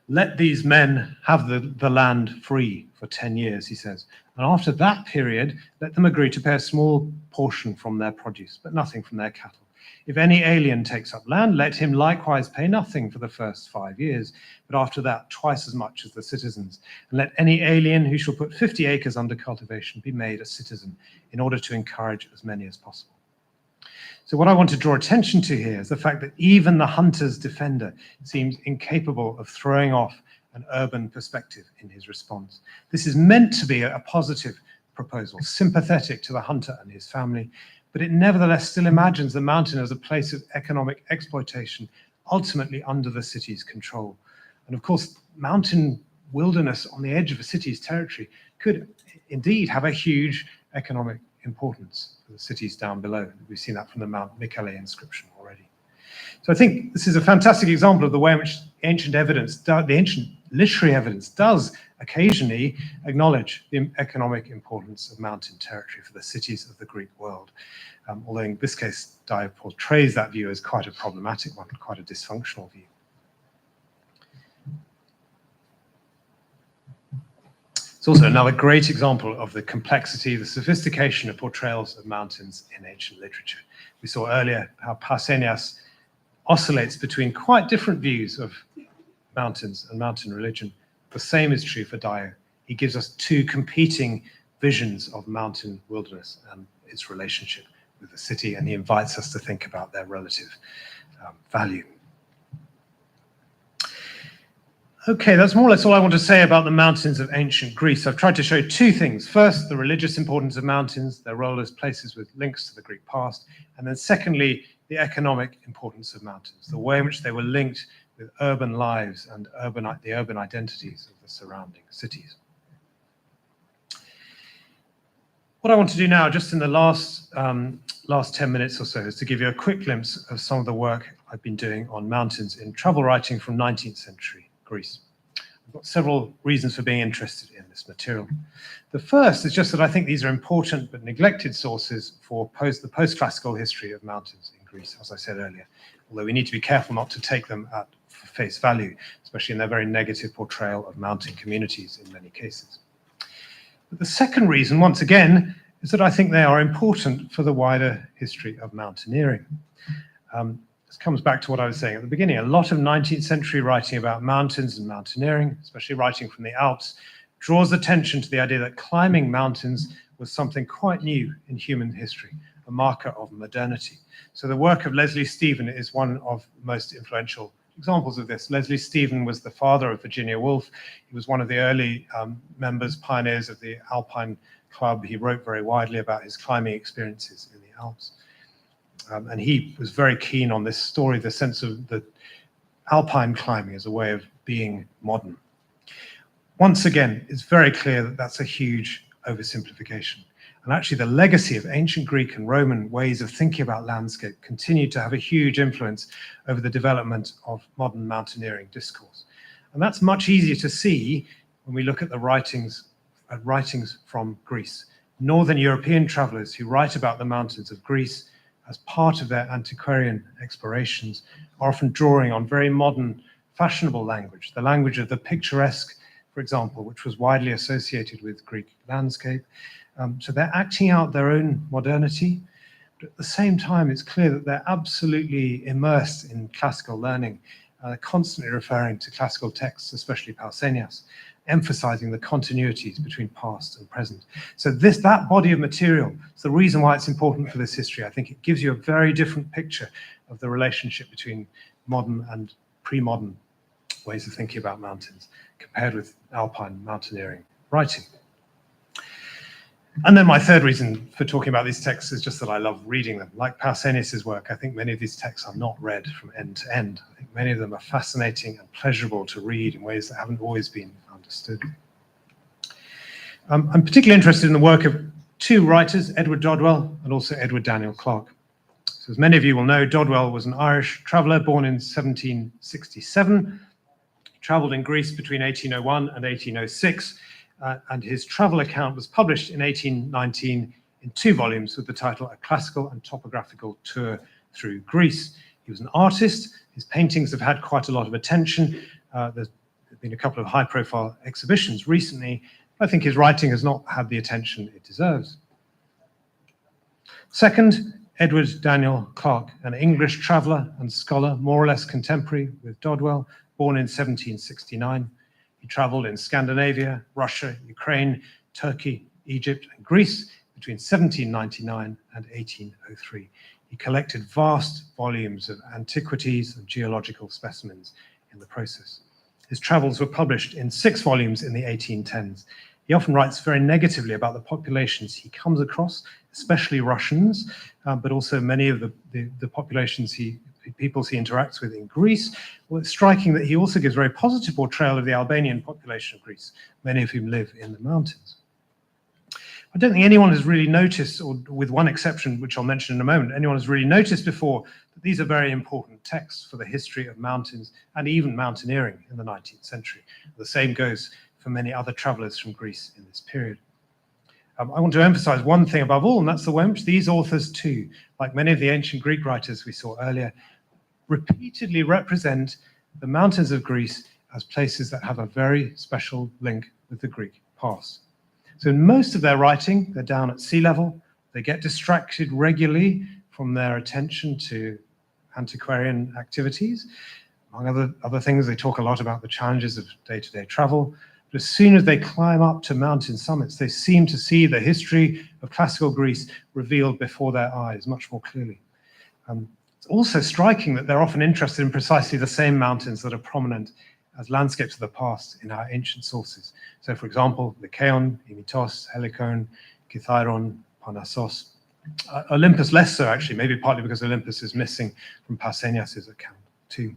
Let these men have the land free for 10 years, he says. And after that period, let them agree to pay a small portion from their produce, but nothing from their cattle. If any alien takes up land, let him likewise pay nothing for the first 5 years, but after that, twice as much as the citizens. And let any alien who shall put 50 acres under cultivation be made a citizen, in order to encourage as many as possible. So what I want to draw attention to here is the fact that even the hunter's defender seems incapable of throwing off an urban perspective in his response. This is meant to be a positive proposal, sympathetic to the hunter and his family, but it nevertheless still imagines the mountain as a place of economic exploitation, ultimately under the city's control. And of course, mountain wilderness on the edge of a city's territory could indeed have a huge economic importance for the cities down below. We've seen that from the Mount Michele inscription already. So I think this is a fantastic example of the way in which ancient evidence, the ancient literary evidence, does occasionally acknowledge the economic importance of mountain territory for the cities of the Greek world. Although in this case, Dio portrays that view as quite a problematic one, quite a dysfunctional view. It's also another great example of the complexity, the sophistication of portrayals of mountains in ancient literature. We saw earlier how Pausanias oscillates between quite different views of mountains and mountain religion. The same is true for Dio. He gives us two competing visions of mountain wilderness and its relationship with the city, and he invites us to think about their relative value. Okay, that's more or less all I want to say about the mountains of ancient Greece. I've tried to show two things. First, the religious importance of mountains, their role as places with links to the Greek past, and then secondly, the economic importance of mountains, the way in which they were linked with urban lives and the urban identities of the surrounding cities. What I want to do now, just in the last 10 minutes or so, is to give you a quick glimpse of some of the work I've been doing on mountains in travel writing from 19th century Greece. I've got several reasons for being interested in this material. The first is just that I think these are important but neglected sources for the post-classical history of mountains in Greece, as I said earlier, although we need to be careful not to take them at face value, especially in their very negative portrayal of mountain communities in many cases. But the second reason, once again, is that I think they are important for the wider history of mountaineering. This comes back to what I was saying at the beginning. A lot of 19th century writing about mountains and mountaineering, especially writing from the Alps, draws attention to the idea that climbing mountains was something quite new in human history, a marker of modernity. So the work of Leslie Stephen is one of the most influential examples of this. Leslie Stephen was the father of Virginia Woolf. He was one of the early pioneers of the Alpine Club. He wrote very widely about his climbing experiences in the Alps. And he was very keen on this story, the sense of the Alpine climbing as a way of being modern. Once again, it's very clear that that's a huge oversimplification. And actually the legacy of ancient Greek and Roman ways of thinking about landscape continued to have a huge influence over the development of modern mountaineering discourse. And that's much easier to see when we look at the writings from Greece. Northern European travelers who write about the mountains of Greece as part of their antiquarian explorations are often drawing on very modern, fashionable language, the language of the picturesque, for example, which was widely associated with Greek landscape. So they're acting out their own modernity, but at the same time, it's clear that they're absolutely immersed in classical learning, constantly referring to classical texts, especially Pausanias. emphasizing the continuities between past and present. So that body of material is the reason why it's important for this history. I think it gives you a very different picture of the relationship between modern and pre-modern ways of thinking about mountains compared with alpine mountaineering writing. And then my third reason for talking about these texts is just that I love reading them. Like Pausanias's work, I think many of these texts are not read from end to end. I think many of them are fascinating and pleasurable to read in ways that haven't always been understood. I'm particularly interested in the work of two writers, Edward Dodwell and also Edward Daniel Clarke. So as many of you will know, Dodwell was an Irish traveller born in 1767. He travelled in Greece between 1801 and 1806. And his travel account was published in 1819 in 2 volumes with the title A Classical and Topographical Tour Through Greece. He was an artist. His paintings have had quite a lot of attention. There's been a couple of high-profile exhibitions recently. I think his writing has not had the attention it deserves. Second, Edward Daniel Clarke, an English traveller and scholar, more or less contemporary with Dodwell, born in 1769. He travelled in Scandinavia, Russia, Ukraine, Turkey, Egypt, and Greece between 1799 and 1803. He collected vast volumes of antiquities and geological specimens in the process. His travels were published in 6 volumes in the 1810s. He often writes very negatively about the populations he comes across, especially Russians, but also many of the populations peoples he interacts with in Greece. Well, it's striking that he also gives a very positive portrayal of the Albanian population of Greece, many of whom live in the mountains. I don't think anyone has really noticed, or with one exception, which I'll mention in a moment, anyone has really noticed before that these are very important texts for the history of mountains and even mountaineering in the 19th century. The same goes for many other travelers from Greece in this period. I want to emphasize one thing above all, and that's the way in which these authors too, like many of the ancient Greek writers we saw earlier, repeatedly represent the mountains of Greece as places that have a very special link with the Greek past. So in most of their writing, they're down at sea level. They get distracted regularly from their attention to antiquarian activities. Among other things, they talk a lot about the challenges of day-to-day travel. But as soon as they climb up to mountain summits, they seem to see the history of classical Greece revealed before their eyes much more clearly. It's also striking that they're often interested in precisely the same mountains that are prominent as landscapes of the past in our ancient sources. So, for example, Lycaon, Imitos, Helicon, Kithyron, Parnassos. Olympus less so, actually, maybe partly because Olympus is missing from Pausanias's account too.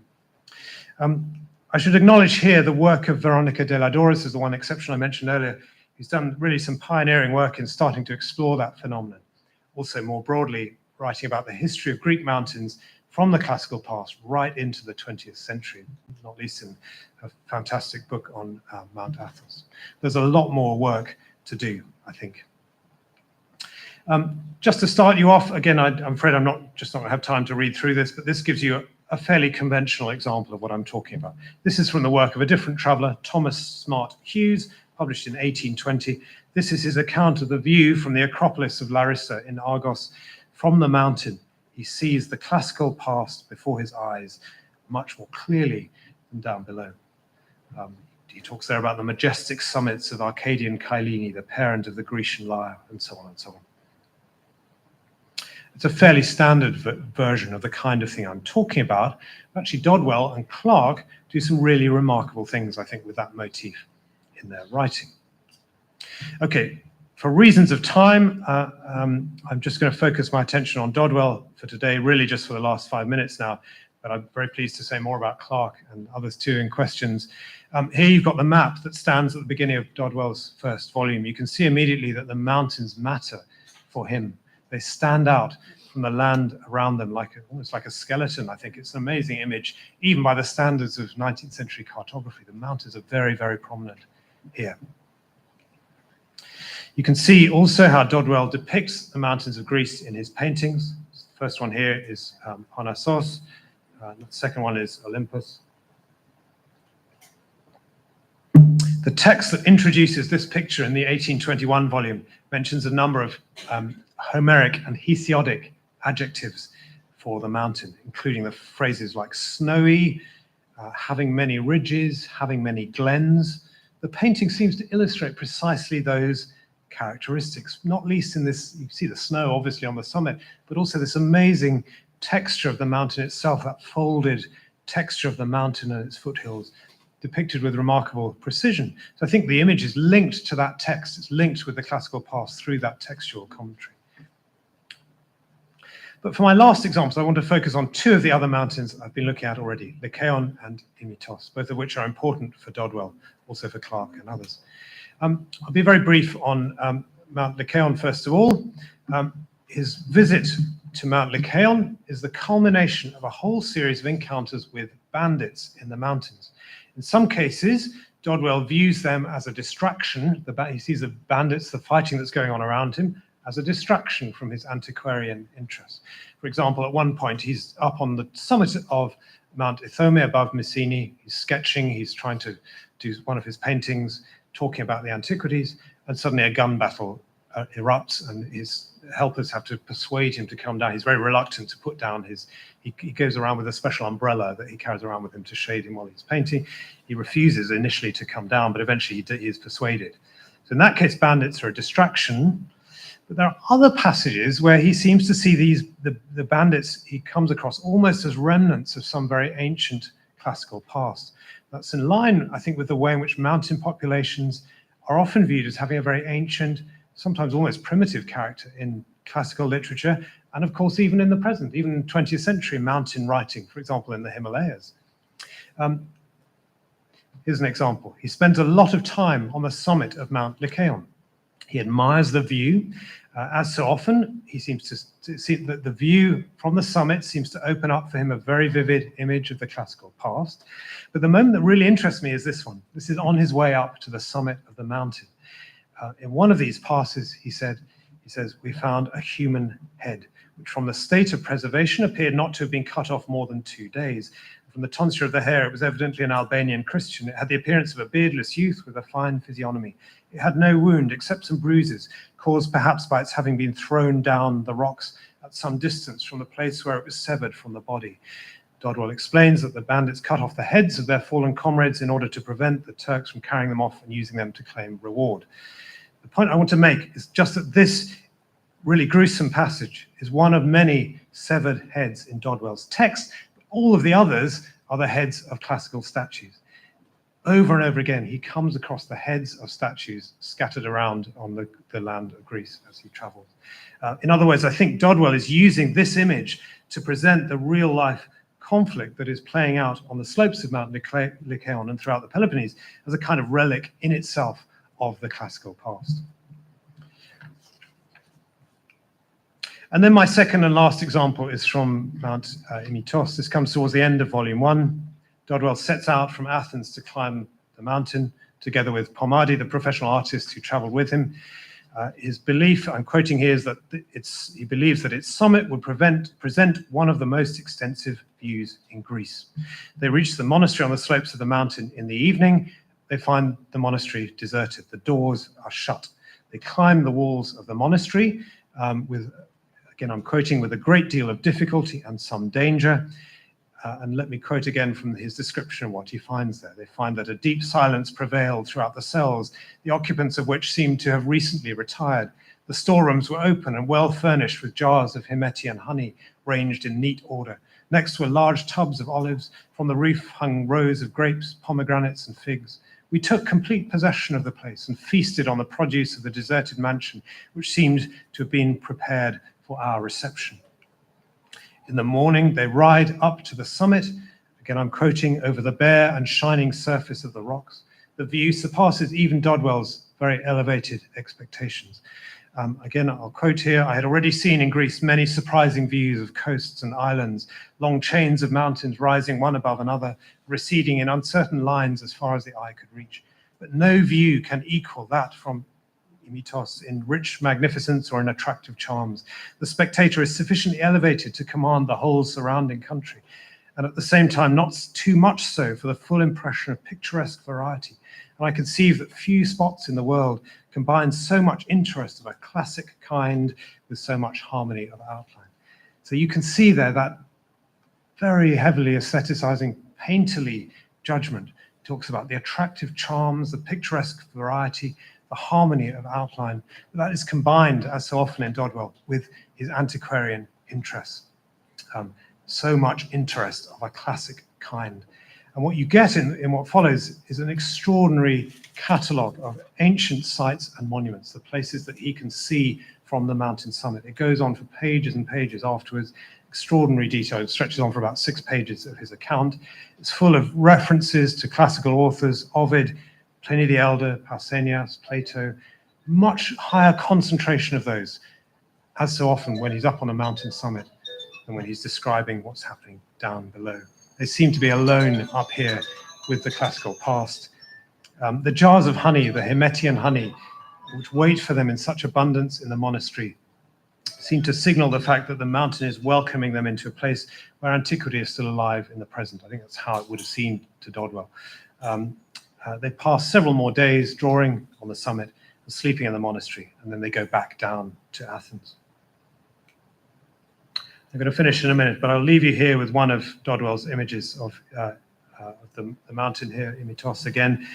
I should acknowledge here the work of Veronica de la Doris is the one exception I mentioned earlier, who's done really some pioneering work in starting to explore that phenomenon. Also, more broadly, writing about the history of Greek mountains from the classical past right into the 20th century, not least in a fantastic book on Mount Athos. There's a lot more work to do, I think. Just to start you off, again, I'm afraid I'm not going to have time to read through this, but this gives you a fairly conventional example of what I'm talking about. This is from the work of a different traveller, Thomas Smart Hughes, published in 1820. This is his account of the view from the Acropolis of Larissa in Argos. From the mountain, he sees the classical past before his eyes much more clearly than down below. He talks there about the majestic summits of Arcadian Kyllene, the parent of the Grecian lyre, and so on and so on. It's a fairly standard version of the kind of thing I'm talking about. Actually, Dodwell and Clarke do some really remarkable things, I think, with that motif in their writing. Okay, for reasons of time, I'm just going to focus my attention on Dodwell for today, really just for the last 5 minutes now, but I'm very pleased to say more about Clarke and others too in questions. Here you've got the map that stands at the beginning of Dodwell's first volume. You can see immediately that the mountains matter for him. They stand out from the land around them almost like a skeleton, I think. It's an amazing image, even by the standards of 19th century cartography. The mountains are very, very prominent here. You can see also how Dodwell depicts the mountains of Greece in his paintings. The first one here is Parnassos. The second one is Olympus. The text that introduces this picture in the 1821 volume mentions a number of Homeric and Hesiodic adjectives for the mountain, including the phrases like snowy, having many ridges, having many glens. the painting seems to illustrate precisely those characteristics, not least in this, you see the snow obviously on the summit, but also this amazing texture of the mountain itself, that folded texture of the mountain and its foothills, depicted with remarkable precision. So I think the image is linked to that text, it's linked with the classical past through that textual commentary. But for my last examples, I want to focus on two of the other mountains I've been looking at already, Lycaon and Initos, both of which are important for Dodwell, also for Clark and others. I'll be very brief on Mount Lycaon first of all. His visit to Mount Lycaon is the culmination of a whole series of encounters with bandits in the mountains. In some cases, Dodwell views them as a distraction. He sees the bandits, the fighting that's going on around him, as a distraction from his antiquarian interests. For example, at one point, he's up on the summit of Mount Ithome above Mycenae. He's sketching, he's trying to do one of his paintings, talking about the antiquities, and suddenly a gun battle erupts, and his helpers have to persuade him to come down. He's very reluctant to put down his, he goes around with a special umbrella that he carries around with him to shade him while he's painting. He refuses initially to come down, but eventually he is persuaded. So in that case, bandits are a distraction. But there are other passages where he seems to see the bandits he comes across almost as remnants of some very ancient classical past. That's in line, I think, with the way in which mountain populations are often viewed as having a very ancient, sometimes almost primitive character in classical literature, and of course even in the present, even in 20th century mountain writing, for example, in the Himalayas. Here's an example. He spends a lot of time on the summit of Mount Lycaon. He admires the view. As so often, he seems to see that the view from the summit seems to open up for him a very vivid image of the classical past. But the moment that really interests me is this one. This is on his way up to the summit of the mountain. In one of these passes, he says, we found a human head, which from the state of preservation appeared not to have been cut off more than 2 days. From the tonsure of the hair, it was evidently an Albanian Christian. It had the appearance of a beardless youth with a fine physiognomy. It had no wound except some bruises, caused perhaps by its having been thrown down the rocks at some distance from the place where it was severed from the body. Dodwell explains that the bandits cut off the heads of their fallen comrades in order to prevent the Turks from carrying them off and using them to claim reward. The point I want to make is just that this really gruesome passage is one of many severed heads in Dodwell's text. All of the others are the heads of classical statues. Over and over again, he comes across the heads of statues scattered around on the land of Greece as he travels. In other words, I think Dodwell is using this image to present the real-life conflict that is playing out on the slopes of Mount Lycaon and throughout the Peloponnese as a kind of relic in itself of the classical past. And then my second and last example is from Mount Initos. This comes towards the end of volume 1. Dodwell sets out from Athens to climb the mountain together with Pomadi, the professional artist who traveled with him. His belief, I'm quoting here, is that he believes that its summit would present one of the most extensive views in Greece. They reach the monastery on the slopes of the mountain in the evening. They find the monastery deserted. The doors are shut. They climb the walls of the monastery with, again, I'm quoting, with a great deal of difficulty and some danger. And let me quote again from his description of what he finds there. They find that a deep silence prevailed throughout the cells, the occupants of which seemed to have recently retired. The storerooms were open and well furnished with jars of Himetian honey ranged in neat order. Next were large tubs of olives. From the roof hung rows of grapes, pomegranates, and figs. We took complete possession of the place and feasted on the produce of the deserted mansion, which seemed to have been prepared for our reception. In the morning, they ride up to the summit. Again, I'm quoting, over the bare and shining surface of the rocks. The view surpasses even Dodwell's very elevated expectations. Again, I'll quote here, I had already seen in Greece many surprising views of coasts and islands, long chains of mountains rising one above another, receding in uncertain lines as far as the eye could reach. But no view can equal that from Initos in rich magnificence or in attractive charms. The spectator is sufficiently elevated to command the whole surrounding country, and at the same time not too much so for the full impression of picturesque variety. And I conceive that few spots in the world combine so much interest of a classic kind with so much harmony of outline. So you can see there that very heavily aestheticizing, painterly judgment talks about the attractive charms, the picturesque variety, the harmony of outline. That is combined, as so often in Dodwell, with his antiquarian interests. So much interest of a classic kind. And what you get in what follows is an extraordinary catalogue of ancient sites and monuments, the places that he can see from the mountain summit. It goes on for pages and pages afterwards, extraordinary detail. It stretches on for about 6 pages of his account. It's full of references to classical authors, Ovid, Pliny the Elder, Pausanias, Plato, much higher concentration of those, as so often when he's up on a mountain summit than when he's describing what's happening down below. They seem to be alone up here with the classical past. The jars of honey, the Himetian honey, which wait for them in such abundance in the monastery, seem to signal the fact that the mountain is welcoming them into a place where antiquity is still alive in the present. I think that's how it would have seemed to Dodwell. They pass several more days drawing on the summit and sleeping in the monastery, and then they go back down to Athens. I'm going to finish in a minute, but I'll leave you here with one of Dodwell's images of the mountain here, Imitos again.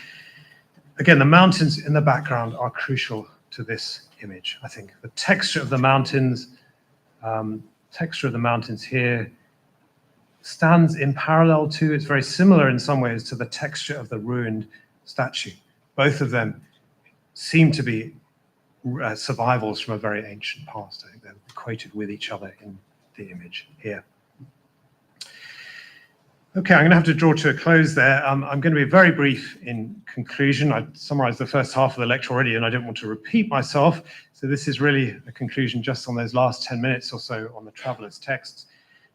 Again, the mountains in the background are crucial to this image, I think. The texture of the mountains here stands in parallel to, it's very similar in some ways to the texture of the ruined statue. Both of them seem to be survivals from a very ancient past. I think they're equated with each other in the image here. Okay, I'm going to have to draw to a close there. I'm going to be very brief in conclusion. I summarized the first half of the lecture already, and I don't want to repeat myself. So this is really a conclusion just on those last 10 minutes or so on the traveller's texts.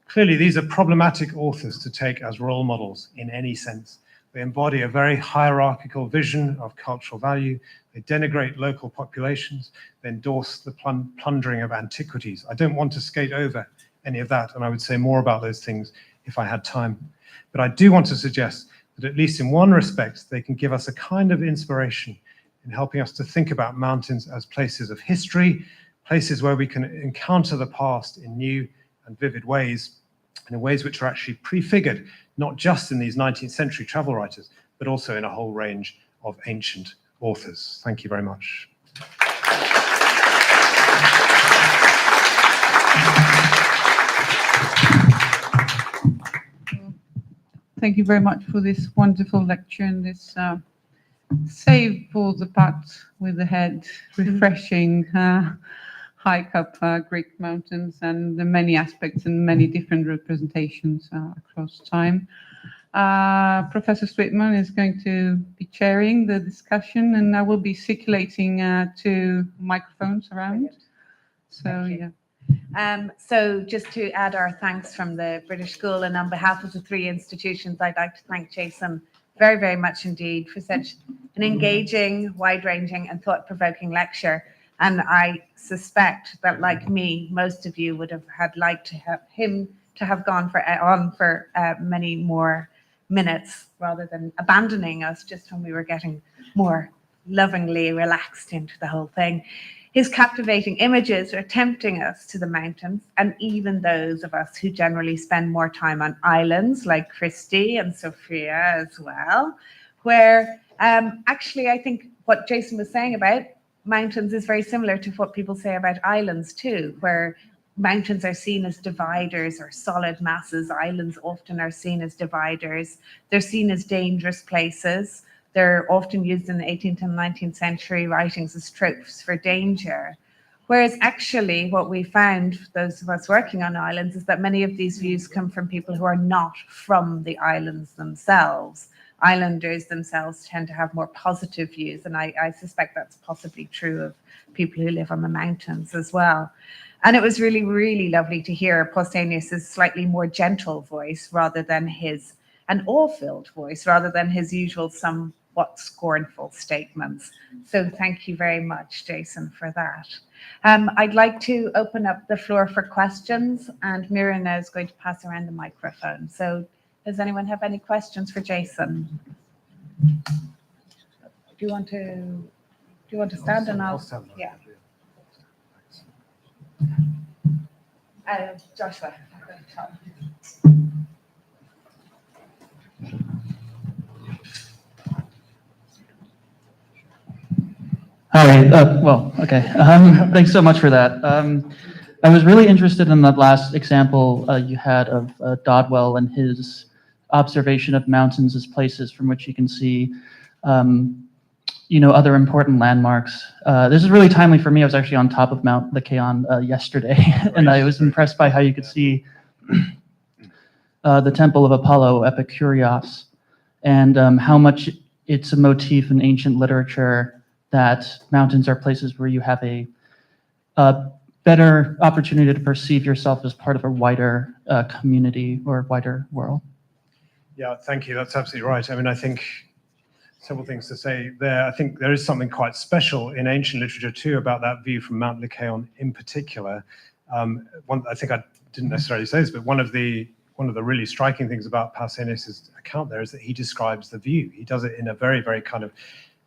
Clearly, these are problematic authors to take as role models in any sense. They embody a very hierarchical vision of cultural value. They denigrate local populations. They endorse the plundering of antiquities. I don't want to skate over any of that, and I would say more about those things if I had time. But I do want to suggest that at least in one respect, they can give us a kind of inspiration in helping us to think about mountains as places of history, places where we can encounter the past in new and vivid ways, and in ways which are actually prefigured, not just in these 19th century travel writers, but also in a whole range of ancient authors. Thank you very much. Thank you very much for this wonderful lecture and this save for the part with the head, refreshing hike up Greek mountains and the many aspects and many different representations across time. Professor Sweetman is going to be chairing the discussion, and I will be circulating 2 microphones around. So, yeah. So just to add our thanks from the British School, and on behalf of the 3 institutions, I'd like to thank Jason very, very much indeed for such an engaging, wide-ranging and thought-provoking lecture. And I suspect that, like me, most of you would have liked to have him to have gone on for many more minutes rather than abandoning us just when we were getting more lovingly relaxed into the whole thing. His captivating images are tempting us to the mountains, and even those of us who generally spend more time on islands like Christie and Sophia as well, where actually I think what Jason was saying about mountains is very similar to what people say about islands too, where mountains are seen as dividers or solid masses. Islands often are seen as dividers. They're seen as dangerous places. They're often used in the 18th and 19th century writings as tropes for danger. Whereas actually what we found, those of us working on islands, is that many of these views come from people who are not from the islands themselves. Islanders themselves tend to have more positive views, and I suspect that's possibly true of people who live on the mountains as well. And it was really, really lovely to hear Pausanias' slightly more gentle voice rather than his, an awe-filled voice rather than his usual somewhat scornful statements. So thank you very much, Jason, for that. I'd like to open up the floor for questions, and Mirina is going to pass around the microphone. So does anyone have any questions for Jason? Do you want to stand and I'll stand? Yeah. Joshua. Hi. Okay. Thanks so much for that. I was really interested in that last example you had of Dodwell and his observation of mountains as places from which you can see, other important landmarks. This is really timely for me. I was actually on top of Mount Lycaon yesterday, and I was impressed by how you could see the Temple of Apollo, Epikurios, and how much it's a motif in ancient literature that mountains are places where you have a better opportunity to perceive yourself as part of a wider community or wider world. Yeah, thank you. That's absolutely right. I mean, I think several things to say there. I think there is something quite special in ancient literature too about that view from Mount Lycaon in particular. I think I didn't necessarily say this, but one of the really striking things about Pausanias' account there is that he describes the view. He does it in a very, very kind of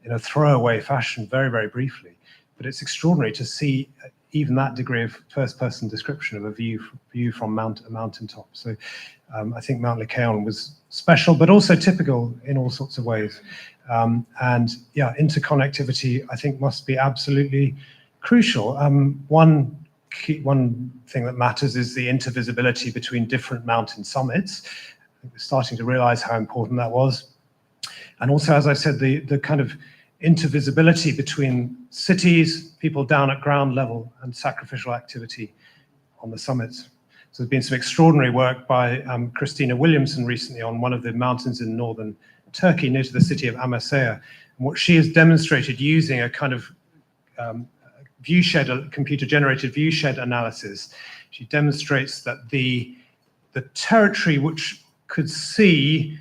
in a throwaway fashion, very, very briefly. But it's extraordinary to see even that degree of first-person description of a view from a mountaintop. So I think Mount Lycaon was special, but also typical in all sorts of ways. And yeah, interconnectivity, I think, must be absolutely crucial. One thing that matters is the intervisibility between different mountain summits. I think we're starting to realize how important that was. And also, as I said, the kind of intervisibility between cities, people down at ground level, and sacrificial activity on the summits. So there's been some extraordinary work by Christina Williamson recently on one of the mountains in northern Turkey near to the city of Amasya. And what she has demonstrated using a kind of viewshed, a computer-generated viewshed analysis, she demonstrates that the territory which could see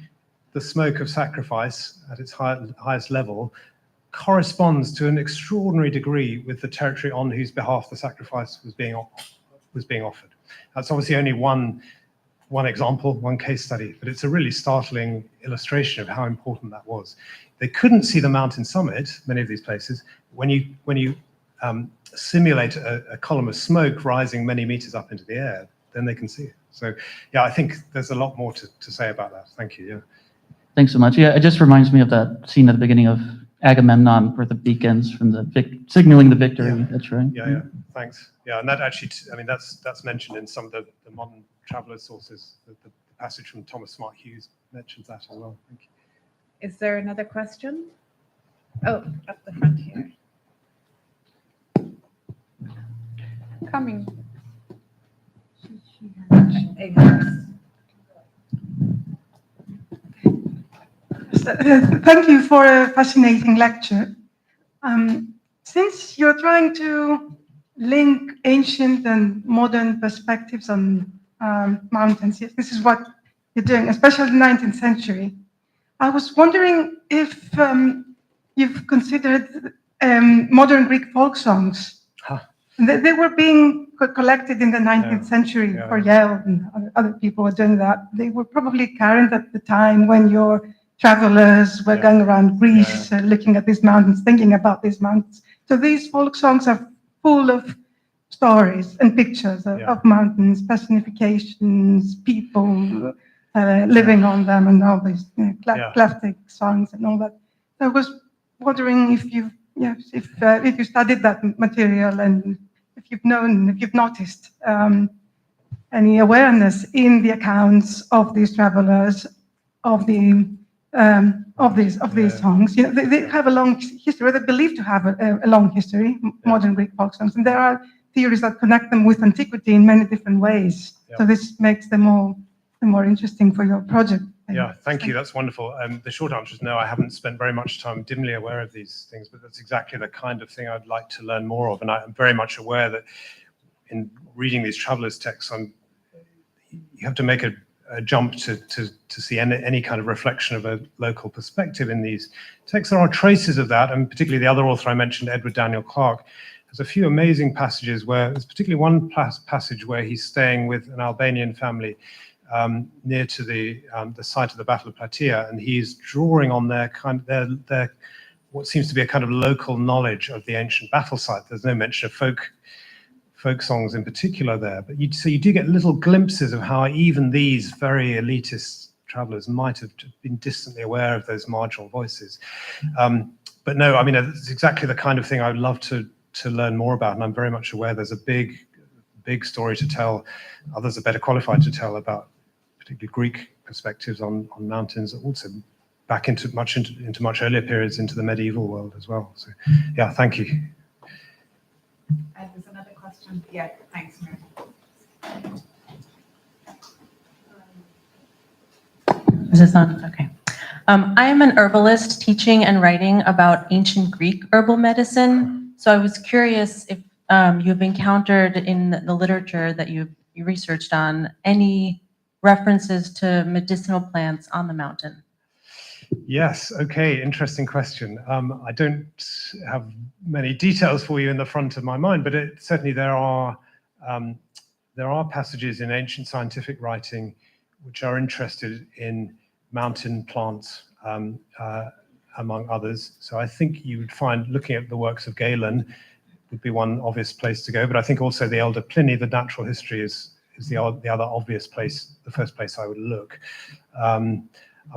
the smoke of sacrifice at its highest level corresponds to an extraordinary degree with the territory on whose behalf the sacrifice was being offered. That's obviously only one example, one case study, but it's a really startling illustration of how important that was. They couldn't see the mountain summit, many of these places. When you simulate a column of smoke rising many meters up into the air, then they can see it. So yeah, I think there's a lot more to say about that. Thank you. Yeah. Thanks so much. Yeah, it just reminds me of that scene at the beginning of Agamemnon, where the beacons from the signaling the victory. Yeah. That's right. Yeah, thanks. Yeah, and that actually, I mean, that's mentioned in some of the modern traveller sources. The passage from Thomas Smart Hughes mentions that as well. Thank you. Is there another question? Oh, up the front here. Coming. Thank you for a fascinating lecture. Since you're trying to link ancient and modern perspectives on mountains, yes, this is what you're doing, especially the 19th century. I was wondering if you've considered modern Greek folk songs. They were being collected in the 19th century for Yale, and other people were doing that. They were probably current at the time when your travelers were going around Greece, looking at these mountains, thinking about these mountains. So these folk songs are full of stories and pictures of mountains, personifications, people living on them, and all these classic songs and all that. So I was wondering if you studied that material and if you've noticed any awareness in the accounts of these travelers of these songs. You know, they have a long history. They're believed to have a long history, modern Greek folk songs, and there are theories that connect them with antiquity in many different ways. So this makes them all the more interesting for your project. Yeah, thank you. That's wonderful. The short answer is no, I haven't spent very much time dimly aware of these things, but that's exactly the kind of thing I'd like to learn more of. And I'm very much aware that in reading these travelers' texts, you have to make a jump to see any kind of reflection of a local perspective in these texts. There are traces of that, and particularly the other author I mentioned, Edward Daniel Clarke, has a few amazing passages where there's particularly one passage where he's staying with an Albanian family near to the site of the Battle of Plataea, and he's drawing on their what seems to be a kind of local knowledge of the ancient battle site. There's no mention of folk songs in particular there, but you do get little glimpses of how even these very elitist travelers might have been distantly aware of those marginal voices. But no, I mean, it's exactly the kind of thing I would love to learn more about, and I'm very much aware there's a big story to tell. Others are better qualified to tell about particularly Greek perspectives on mountains, also back into much earlier periods, into the medieval world as well. So yeah, thank you. There's another question. Yeah, thanks, Mary. Is this on? Okay. I am an herbalist teaching and writing about ancient Greek herbal medicine. So I was curious if you've encountered in the literature that you researched on any references to medicinal plants on the mountain. Yes, okay, interesting question. I don't have many details for you in the front of my mind, but certainly there are passages in ancient scientific writing which are interested in mountain plants, among others. So I think you would find, looking at the works of Galen would be one obvious place to go, but I think also the elder Pliny, the natural history is the other obvious place, the first place I would look. I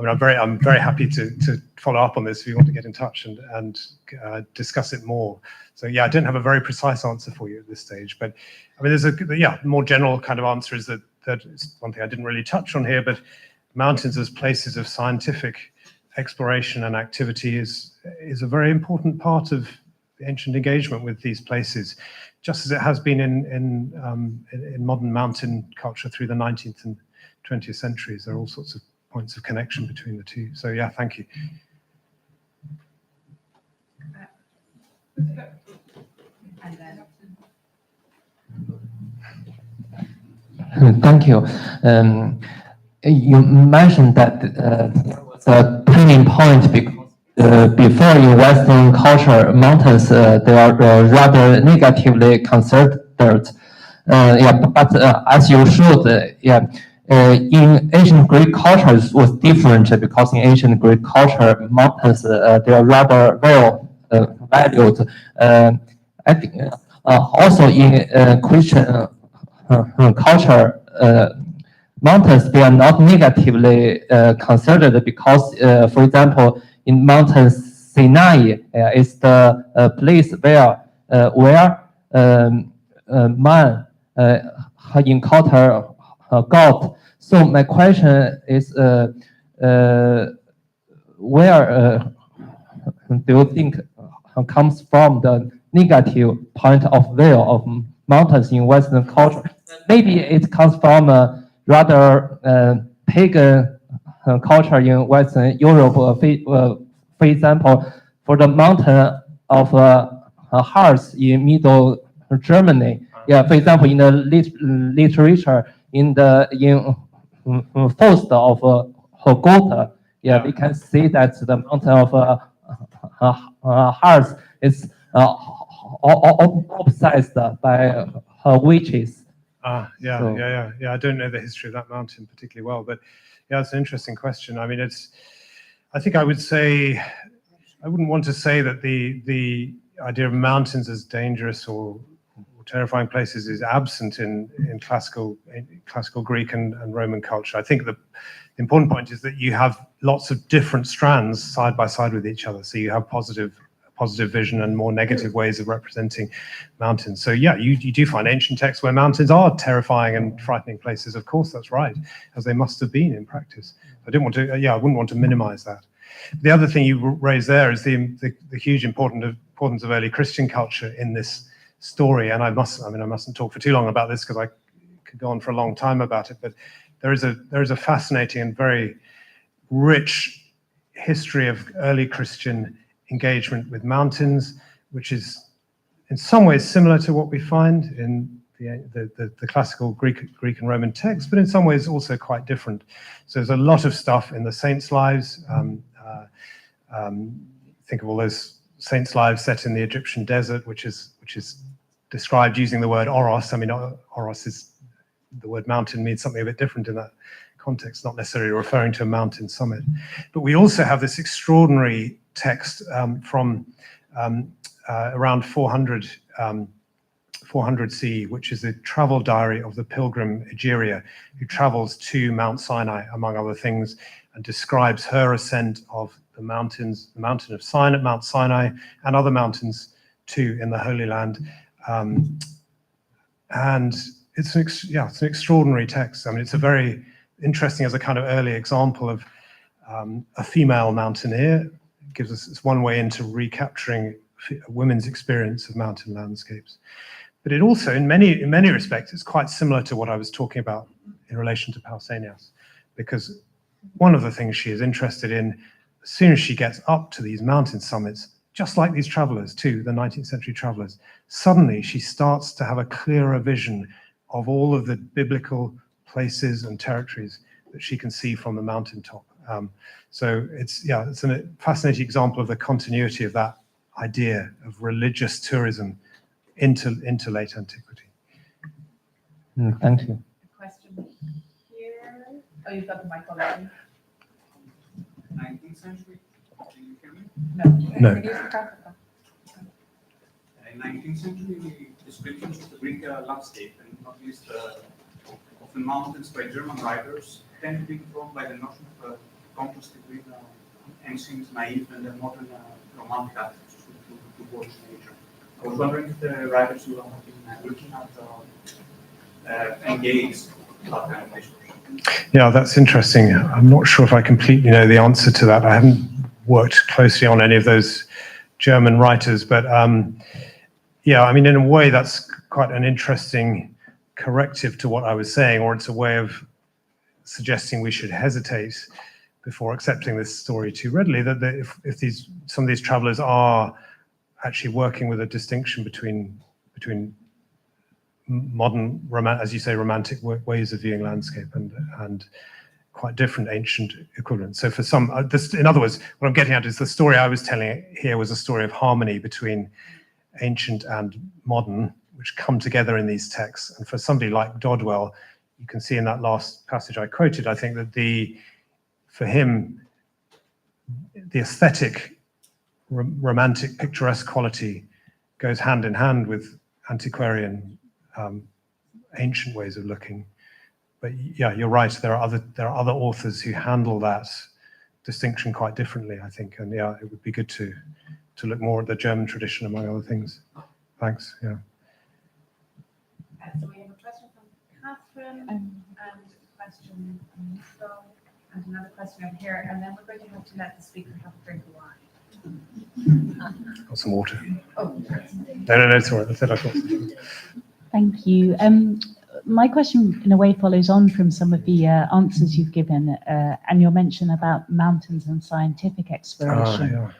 mean, I'm very happy to follow up on this if you want to get in touch and discuss it more. So yeah, I don't have a very precise answer for you at this stage, but I mean, there's more general kind of answer is that is one thing I didn't really touch on here, but mountains as places of scientific exploration and activity is a very important part of ancient engagement with these places, just as it has been in modern mountain culture through the 19th and 20th centuries. There are all sorts of points of connection between the two. So yeah, thank you. Thank you. You mentioned that there was a turning point because before in Western culture, mountains they are rather negatively considered. But as you showed, in ancient Greek culture it was different because in ancient Greek culture, mountains they are rather well valued. I think also in Christian culture, mountains they are not negatively considered because, for example, in Mountain Sinai is the place where man encounter God. So my question is, where do you think comes from the negative point of view of mountains in Western culture? Maybe it comes from a rather pagan culture in Western Europe. For example, for the mountain of Harz in Middle Germany. Yeah, for example, in the literature, in Faust of Goethe, we can see that the mountain of Harz is obsessed by witches. I don't know the history of that mountain particularly well, but yeah, it's an interesting question. I mean, I think I would say, I wouldn't want to say that the idea of mountains as dangerous or terrifying places is absent in classical Greek and Roman culture. I think the important point is that you have lots of different strands side by side with each other. So you have positive vision and more negative ways of representing mountains. So yeah, you do find ancient texts where mountains are terrifying and frightening places. Of course, that's right, as they must have been in practice. I wouldn't want to minimize that. The other thing you raised there is the huge importance of early Christian culture in this story. And I mustn't talk for too long about this because I could go on for a long time about it. But there is a fascinating and very rich history of early Christian engagement with mountains, which is in some ways similar to what we find in the classical Greek and Roman texts, but in some ways also quite different. So there's a lot of stuff in the saints' lives. Think of all those saints' lives set in the Egyptian desert, which is described using the word oros. I mean, oros is the word mountain means something a bit different in that context, not necessarily referring to a mountain summit. But we also have this extraordinary text from around 400 CE, which is a travel diary of the pilgrim Egeria, who travels to Mount Sinai, among other things, and describes her ascent of the mountains, the mountain of Sinai, Mount Sinai, and other mountains too in the Holy Land. And it's an extraordinary text. I mean, it's a very interesting as a kind of early example of a female mountaineer. It gives us, it's one way into recapturing women's experience of mountain landscapes. But it also, in many respects, it's quite similar to what I was talking about in relation to Pausanias, because one of the things she is interested in, as soon as she gets up to these mountain summits, just like these travelers too, the 19th century travelers, suddenly she starts to have a clearer vision of all of the biblical places and territories that she can see from the mountaintop. So it's a fascinating example of the continuity of that idea of religious tourism into late antiquity. Thank you. Question here. Oh, you've got the mic already. 19th century. Can you hear me? No. In 19th century, descriptions of the Greek landscape, and not least of the mountains by German writers, tend to be informed by the notion of contrast between ancient, naive, and modern romantic attitudes towards nature. I was wondering if the writers who have been looking at engage that kind of discourse. Yeah, that's interesting. I'm not sure if I completely know the answer to that. I haven't worked closely on any of those German writers, but yeah, I mean, in a way, that's quite an interesting corrective to what I was saying, or it's a way of suggesting we should hesitate before accepting this story too readily, that if some of these travelers are actually working with a distinction between modern, as you say, romantic ways of viewing landscape and quite different ancient equivalents. So for some, in other words, what I'm getting at is the story I was telling here was a story of harmony between ancient and modern, which come together in these texts. And for somebody like Dodwell, you can see in that last passage I quoted, I think that for him, the aesthetic, romantic, picturesque quality goes hand in hand with antiquarian, ancient ways of looking. But yeah, you're right. There are other authors who handle that distinction quite differently, I think. And yeah, it would be good to look more at the German tradition, among other things. Thanks. Yeah. So we have a question from Catherine and a question from Nico and another question over here, and then we're going to have to let the speaker have a drink of wine. Got some water. Oh, No, it's all right. I said I got some. Thank you. My question, in a way, follows on from some of the answers you've given and your mention about mountains and scientific exploration.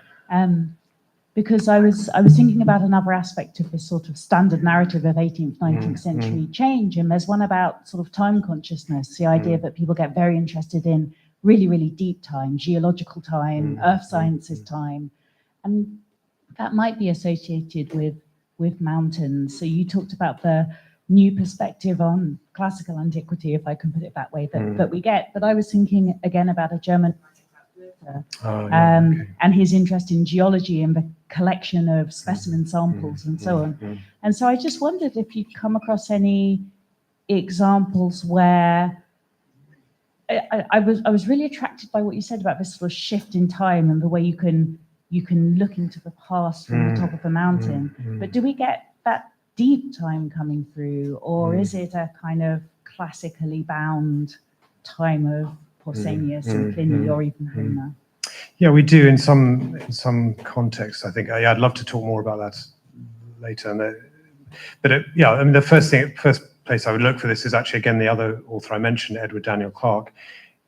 Because I was thinking about another aspect of this sort of standard narrative of 18th, 19th century change, and there's one about sort of time consciousness, the idea that people get very interested in really, really deep time, geological time, earth sciences time, and that might be associated with mountains. So you talked about the new perspective on classical antiquity, if I can put it that way, that we get. But I was thinking again about a German and his interest in geology and the collection of specimen samples and so on. And so I just wondered if you'd come across any examples where I was really attracted by what you said about this sort of shift in time and the way you can look into the past from the top of a mountain. But do we get that deep time coming through, or is it a kind of classically bound time of Pausanias and Pliny or even Homer? Yeah, we do in some contexts. I think I'd love to talk more about that later. But yeah, I mean, the first place I would look for this is actually again the other author I mentioned, Edward Daniel Clarke,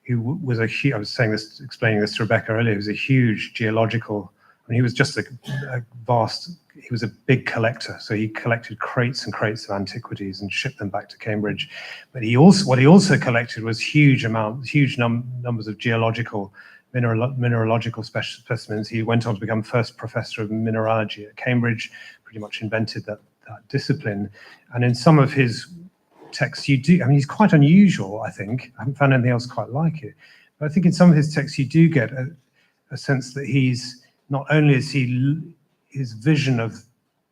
who was I was saying this, explaining this to Rebecca earlier. He was a huge geological. I mean, he was just a vast. He was a big collector, so he collected crates and crates of antiquities and shipped them back to Cambridge. But what he also collected was huge numbers of geological, mineralogical specimens. He went on to become first professor of mineralogy at Cambridge. Pretty much invented that discipline. And in some of his texts, I mean, he's quite unusual. I think I haven't found anything else quite like it. But I think in some of his texts, you do get a sense that he's not only is his vision of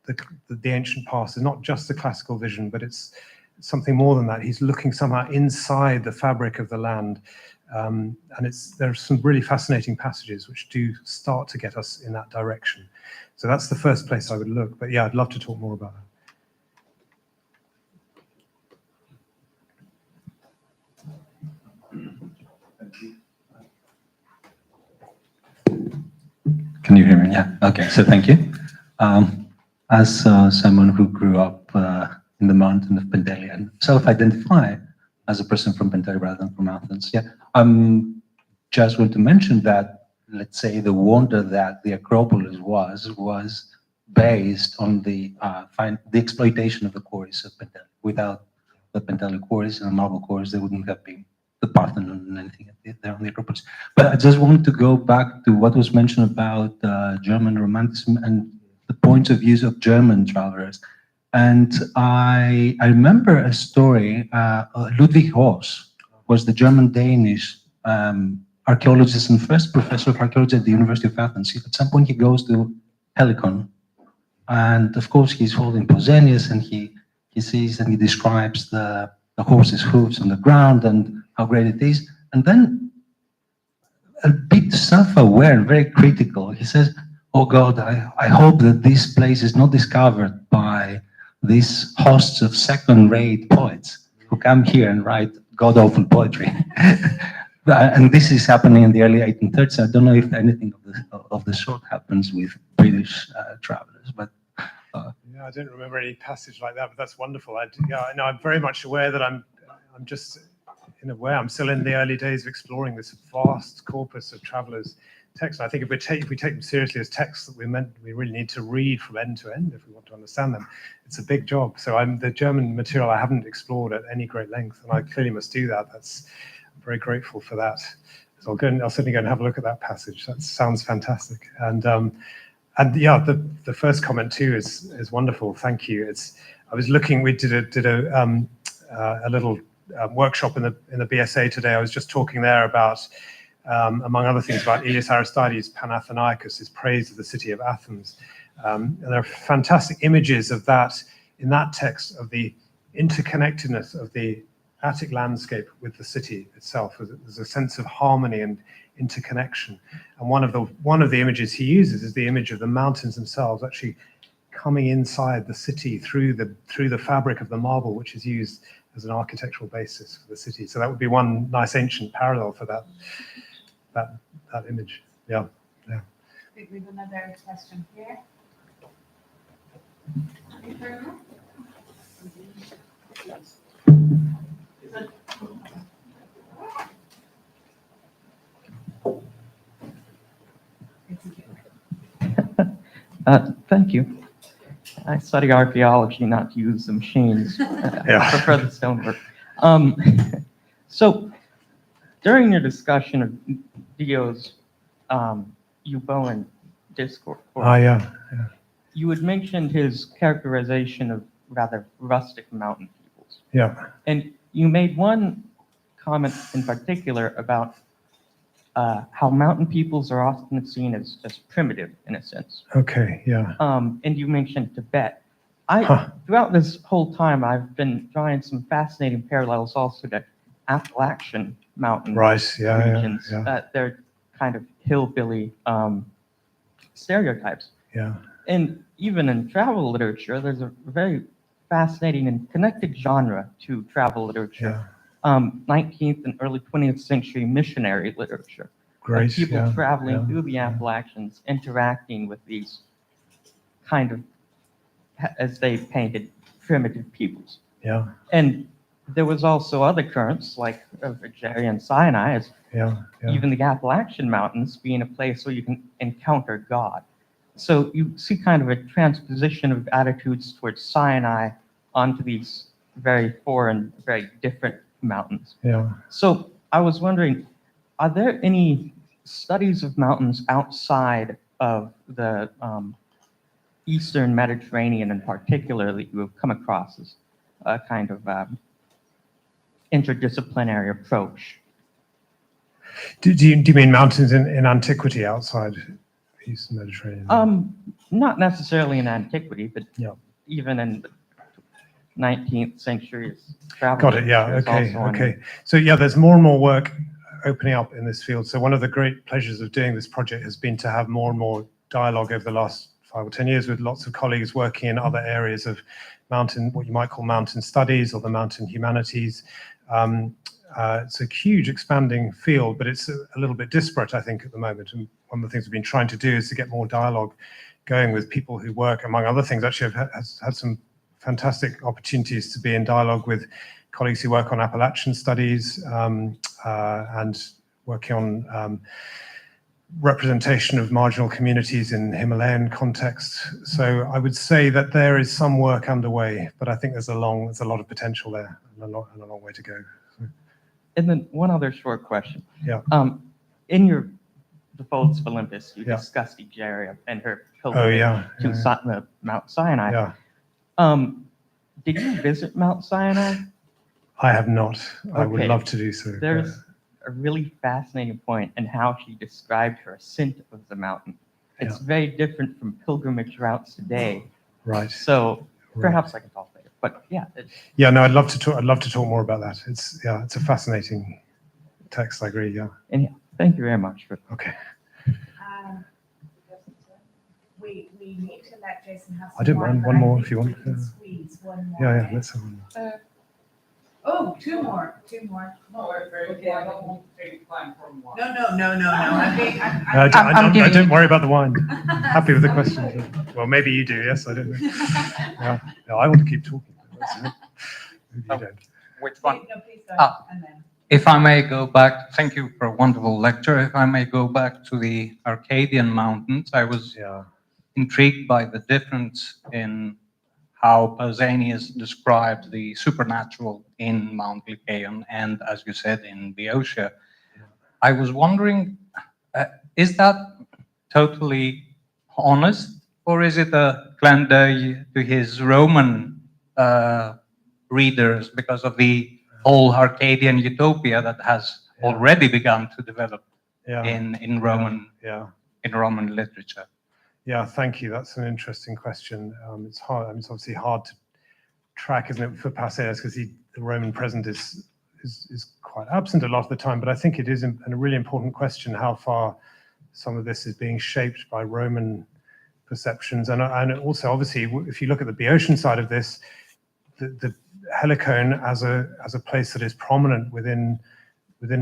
the ancient past is not just the classical vision, but it's something more than that. He's looking somehow inside the fabric of the land And there are some really fascinating passages which do start to get us in that direction. So that's the first place I would look. But yeah, I'd love to talk more about that. Can you hear me? Yeah. Okay. So thank you. As someone who grew up in the mountain of Pentelia and self-identify as a person from Pentelia rather than from Athens, yeah, just want to mention that, let's say, the wonder that the Acropolis was based on the exploitation of the quarries of Pentelia. Without the Pentelia quarries and the marble quarries, there wouldn't have been the Parthenon and anything there on the Acropolis. But I just want to go back to what was mentioned about German Romanticism and the points of views of German travelers. And I remember a story, Ludwig Hoss was the German-Danish archaeologist and first professor of archaeology at the University of Athens. At some point he goes to Helicon, and of course he's holding Pausanias, and he sees and he describes the horse's hooves on the ground and how great it is. And then, a bit self-aware and very critical, he says, "Oh God, I hope that this place is not discovered by these hosts of second-rate poets who come here and write god-awful poetry." And this is happening in the early 1830s. I don't know if anything of the sort happens with British travelers, but yeah, I don't remember any passage like that, but that's wonderful. I'm very much aware that I'm just, in a way, I'm still in the early days of exploring this vast corpus of travelers' texts. I think if we take them seriously as texts that we really need to read from end to end if we want to understand them. It's a big job. So the German material I haven't explored at any great length, and I clearly must do that. I'm very grateful for that. So I'll certainly go and have a look at that passage. That sounds fantastic. And yeah, the first comment too is wonderful. Thank you. I was looking. We did a little workshop in the BSA today. I was just talking there about, among other things, about Elias Aristides' Panathinaikos, his praise of the city of Athens. And there are fantastic images of that in that text, of the interconnectedness of the Attic landscape with the city itself. There's a sense of harmony and interconnection. And one of the images he uses is the image of the mountains themselves actually coming inside the city through the fabric of the marble, which is used as an architectural basis for the city. So that would be one nice ancient parallel for that image. Yeah, yeah. We have another question here. Thank you. I study archaeology, not to use the machines. I prefer the stonework. So, during your discussion of Dio's Euboean discourse, you had mentioned his characterization of rather rustic mountain peoples. Yeah. And you made one comment in particular about how mountain peoples are often seen as primitive in a sense. Okay, yeah. And you mentioned Tibet. Throughout this whole time, I've been drawing some fascinating parallels also to Appalachian mountain regions. They're kind of hillbilly stereotypes. Yeah. And even in travel literature, there's a very fascinating and connected genre to travel literature. 19th and early 20th century missionary literature. Great. People traveling through the Appalachians, interacting with these kind of, as they painted, primitive peoples. Yeah. And there was also other currents like Algeria and Sinai, as even the Appalachian Mountains being a place where you can encounter God. So you see kind of a transposition of attitudes towards Sinai onto these very foreign, very different mountains. Yeah. So I was wondering, are there any studies of mountains outside of the Eastern Mediterranean in particular that you have come across as a kind of interdisciplinary approach? Do you mean mountains in antiquity outside the Eastern Mediterranean? Not necessarily in antiquity, but even in the 19th century travel. Got it, yeah, okay. So yeah, there's more and more work opening up in this field. So one of the great pleasures of doing this project has been to have more and more dialogue over the last 5 or 10 years with lots of colleagues working in other areas of mountain, what you might call mountain studies or the mountain humanities. It's a huge expanding field, but it's a little bit disparate, I think, at the moment. And one of the things we've been trying to do is to get more dialogue going with people who work, among other things. Actually, I've had some fantastic opportunities to be in dialogue with colleagues who work on Appalachian studies and working on representation of marginal communities in Himalayan context. So I would say that there is some work underway, but I think there's a lot of potential there and a long way to go. And then one other short question. Yeah. In the folds of Olympus, you discussed Egeria and her pilgrimage to Mount Sinai. Yeah. Did you visit Mount Sinai? I have not. I would love to do so. There's a really fascinating point in how she described her ascent of the mountain. It's very different from pilgrimage routes today. Right. So perhaps I can talk later. But yeah. No, I'd love to talk. I'd love to talk more about that. It's a fascinating text. I agree. Yeah. And thank you very much for. Okay. We need to let Jason have some. I don't mind one more if you want. Squeeze one more. Yeah, let's have one. Oh, two more. No, okay, I don't want to take time from one. No. I don't worry about the wine. I'm happy with the question. Well, maybe you do. Yes, I don't know. Yeah. No, I want to keep talking. Maybe you don't. Which one? No, please go. And then. If I may go back, thank you for a wonderful lecture. If I may go back to the Arcadian mountains, I was intrigued by the difference in how Pausanias described the supernatural in Mount Lycaon and, as you said, in Boeotia. I was wondering, is that totally honest, or is it a clin d'oeil to his Roman readers because of the whole Arcadian utopia that has already begun to develop in Roman literature? Yeah, thank you. That's an interesting question. It's hard. I mean, it's obviously hard to track, isn't it, for Pausanias, because the Roman present is quite absent a lot of the time. But I think it is a really important question how far some of this is being shaped by Roman perceptions, and also obviously if you look at the Boeotian side of this, the Helicon as a place that is prominent within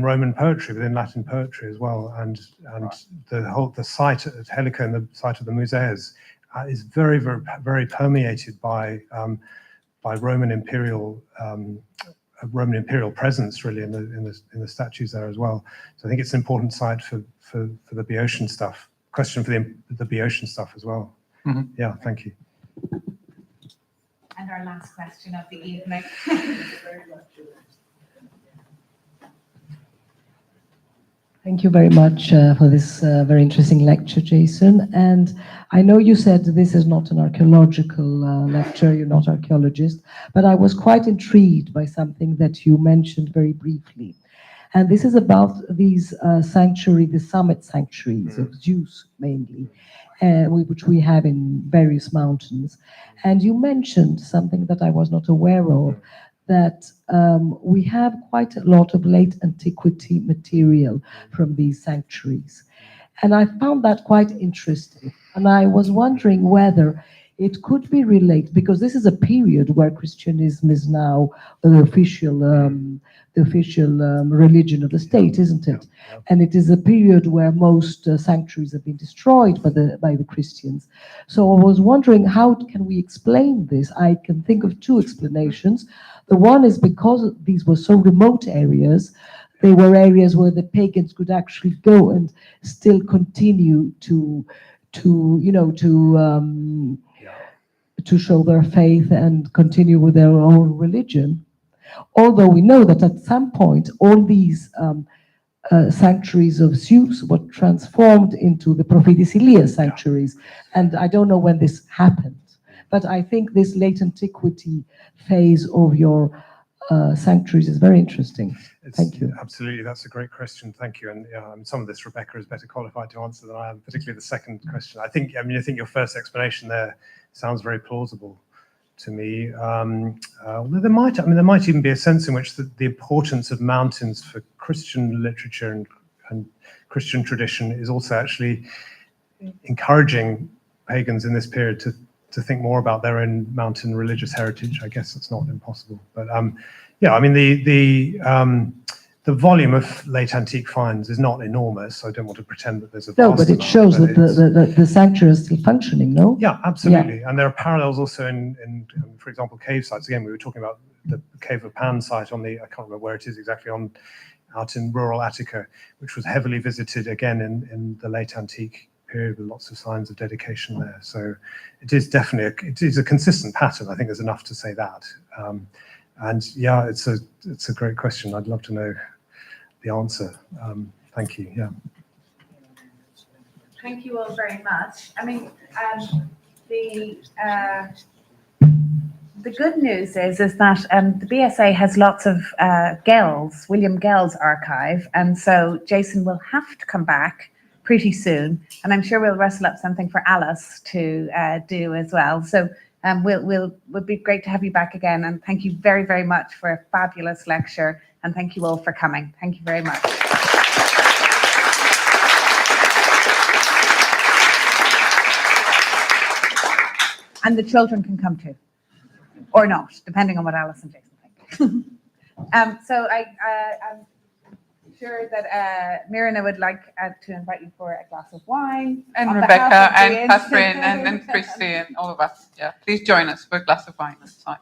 Roman poetry, within Latin poetry as well, and the site at Helicon, the site of the Museas, is very, very, very permeated by Roman imperial presence, really, in the statues there as well. So I think it's an important site for the Boeotian stuff. Question for the Boeotian stuff as well. Mm-hmm. Yeah, thank you. And our last question of the evening. Thank you very much for this very interesting lecture, Jason. And I know you said this is not an archaeological lecture, you're not an archaeologist, but I was quite intrigued by something that you mentioned very briefly. And this is about these the summit sanctuaries of Zeus mainly, which we have in various mountains. And you mentioned something that I was not aware of, that we have quite a lot of late antiquity material from these sanctuaries. And I found that quite interesting. And I was wondering whether it could be related, because this is a period where Christianism is now the official religion of the state, isn't it? And it is a period where most sanctuaries have been destroyed by the Christians. So I was wondering, how can we explain this? I can think of two explanations. The one is because these were so remote areas, they were areas where the pagans could actually go and still continue to show their faith and continue with their own religion. Although we know that at some point, all these sanctuaries of Zeus were transformed into the Prophidicilia sanctuaries. And I don't know when this happened, but I think this late antiquity phase of your sanctuaries is very interesting. Thank you. Absolutely, that's a great question. Thank you. And some of this Rebecca is better qualified to answer than I am, particularly the second question. I think your first explanation there sounds very plausible. to me. Although there might even be a sense in which the importance of mountains for Christian literature and Christian tradition is also actually encouraging pagans in this period to think more about their own mountain religious heritage. I guess it's not impossible, but yeah, I mean the volume of late antique finds is not enormous. I don't want to pretend that there's a No, vast but it amount, shows but that the sanctuary is still functioning, no? yeah, absolutely. And there are parallels also in for example, cave sites. Again, we were talking about the Cave of Pan site on the, I can't remember where it is exactly, out in rural Attica, which was heavily visited again in the late antique period with lots of signs of dedication there. So it is definitely, it is a consistent pattern. I think there's enough to say that. And yeah, it's a great question. I'd love to know the answer. Thank you. Yeah. Thank you all very much. I mean, the good news is that the BSA has lots of William Gell's archive, and so Jason will have to come back pretty soon, and I'm sure we'll wrestle up something for Alice to do as well. So would be great to have you back again, and thank you very, very much for a fabulous lecture, and thank you all for coming. Thank you very much. And the children can come too, or not, depending on what Alice and Jason think. So I'm sure that Mirna would like to invite you for a glass of wine. And on Rebecca behalf of the and Catherine and Institute. Christy and all of us. Yeah, please join us for a glass of wine. That's fine.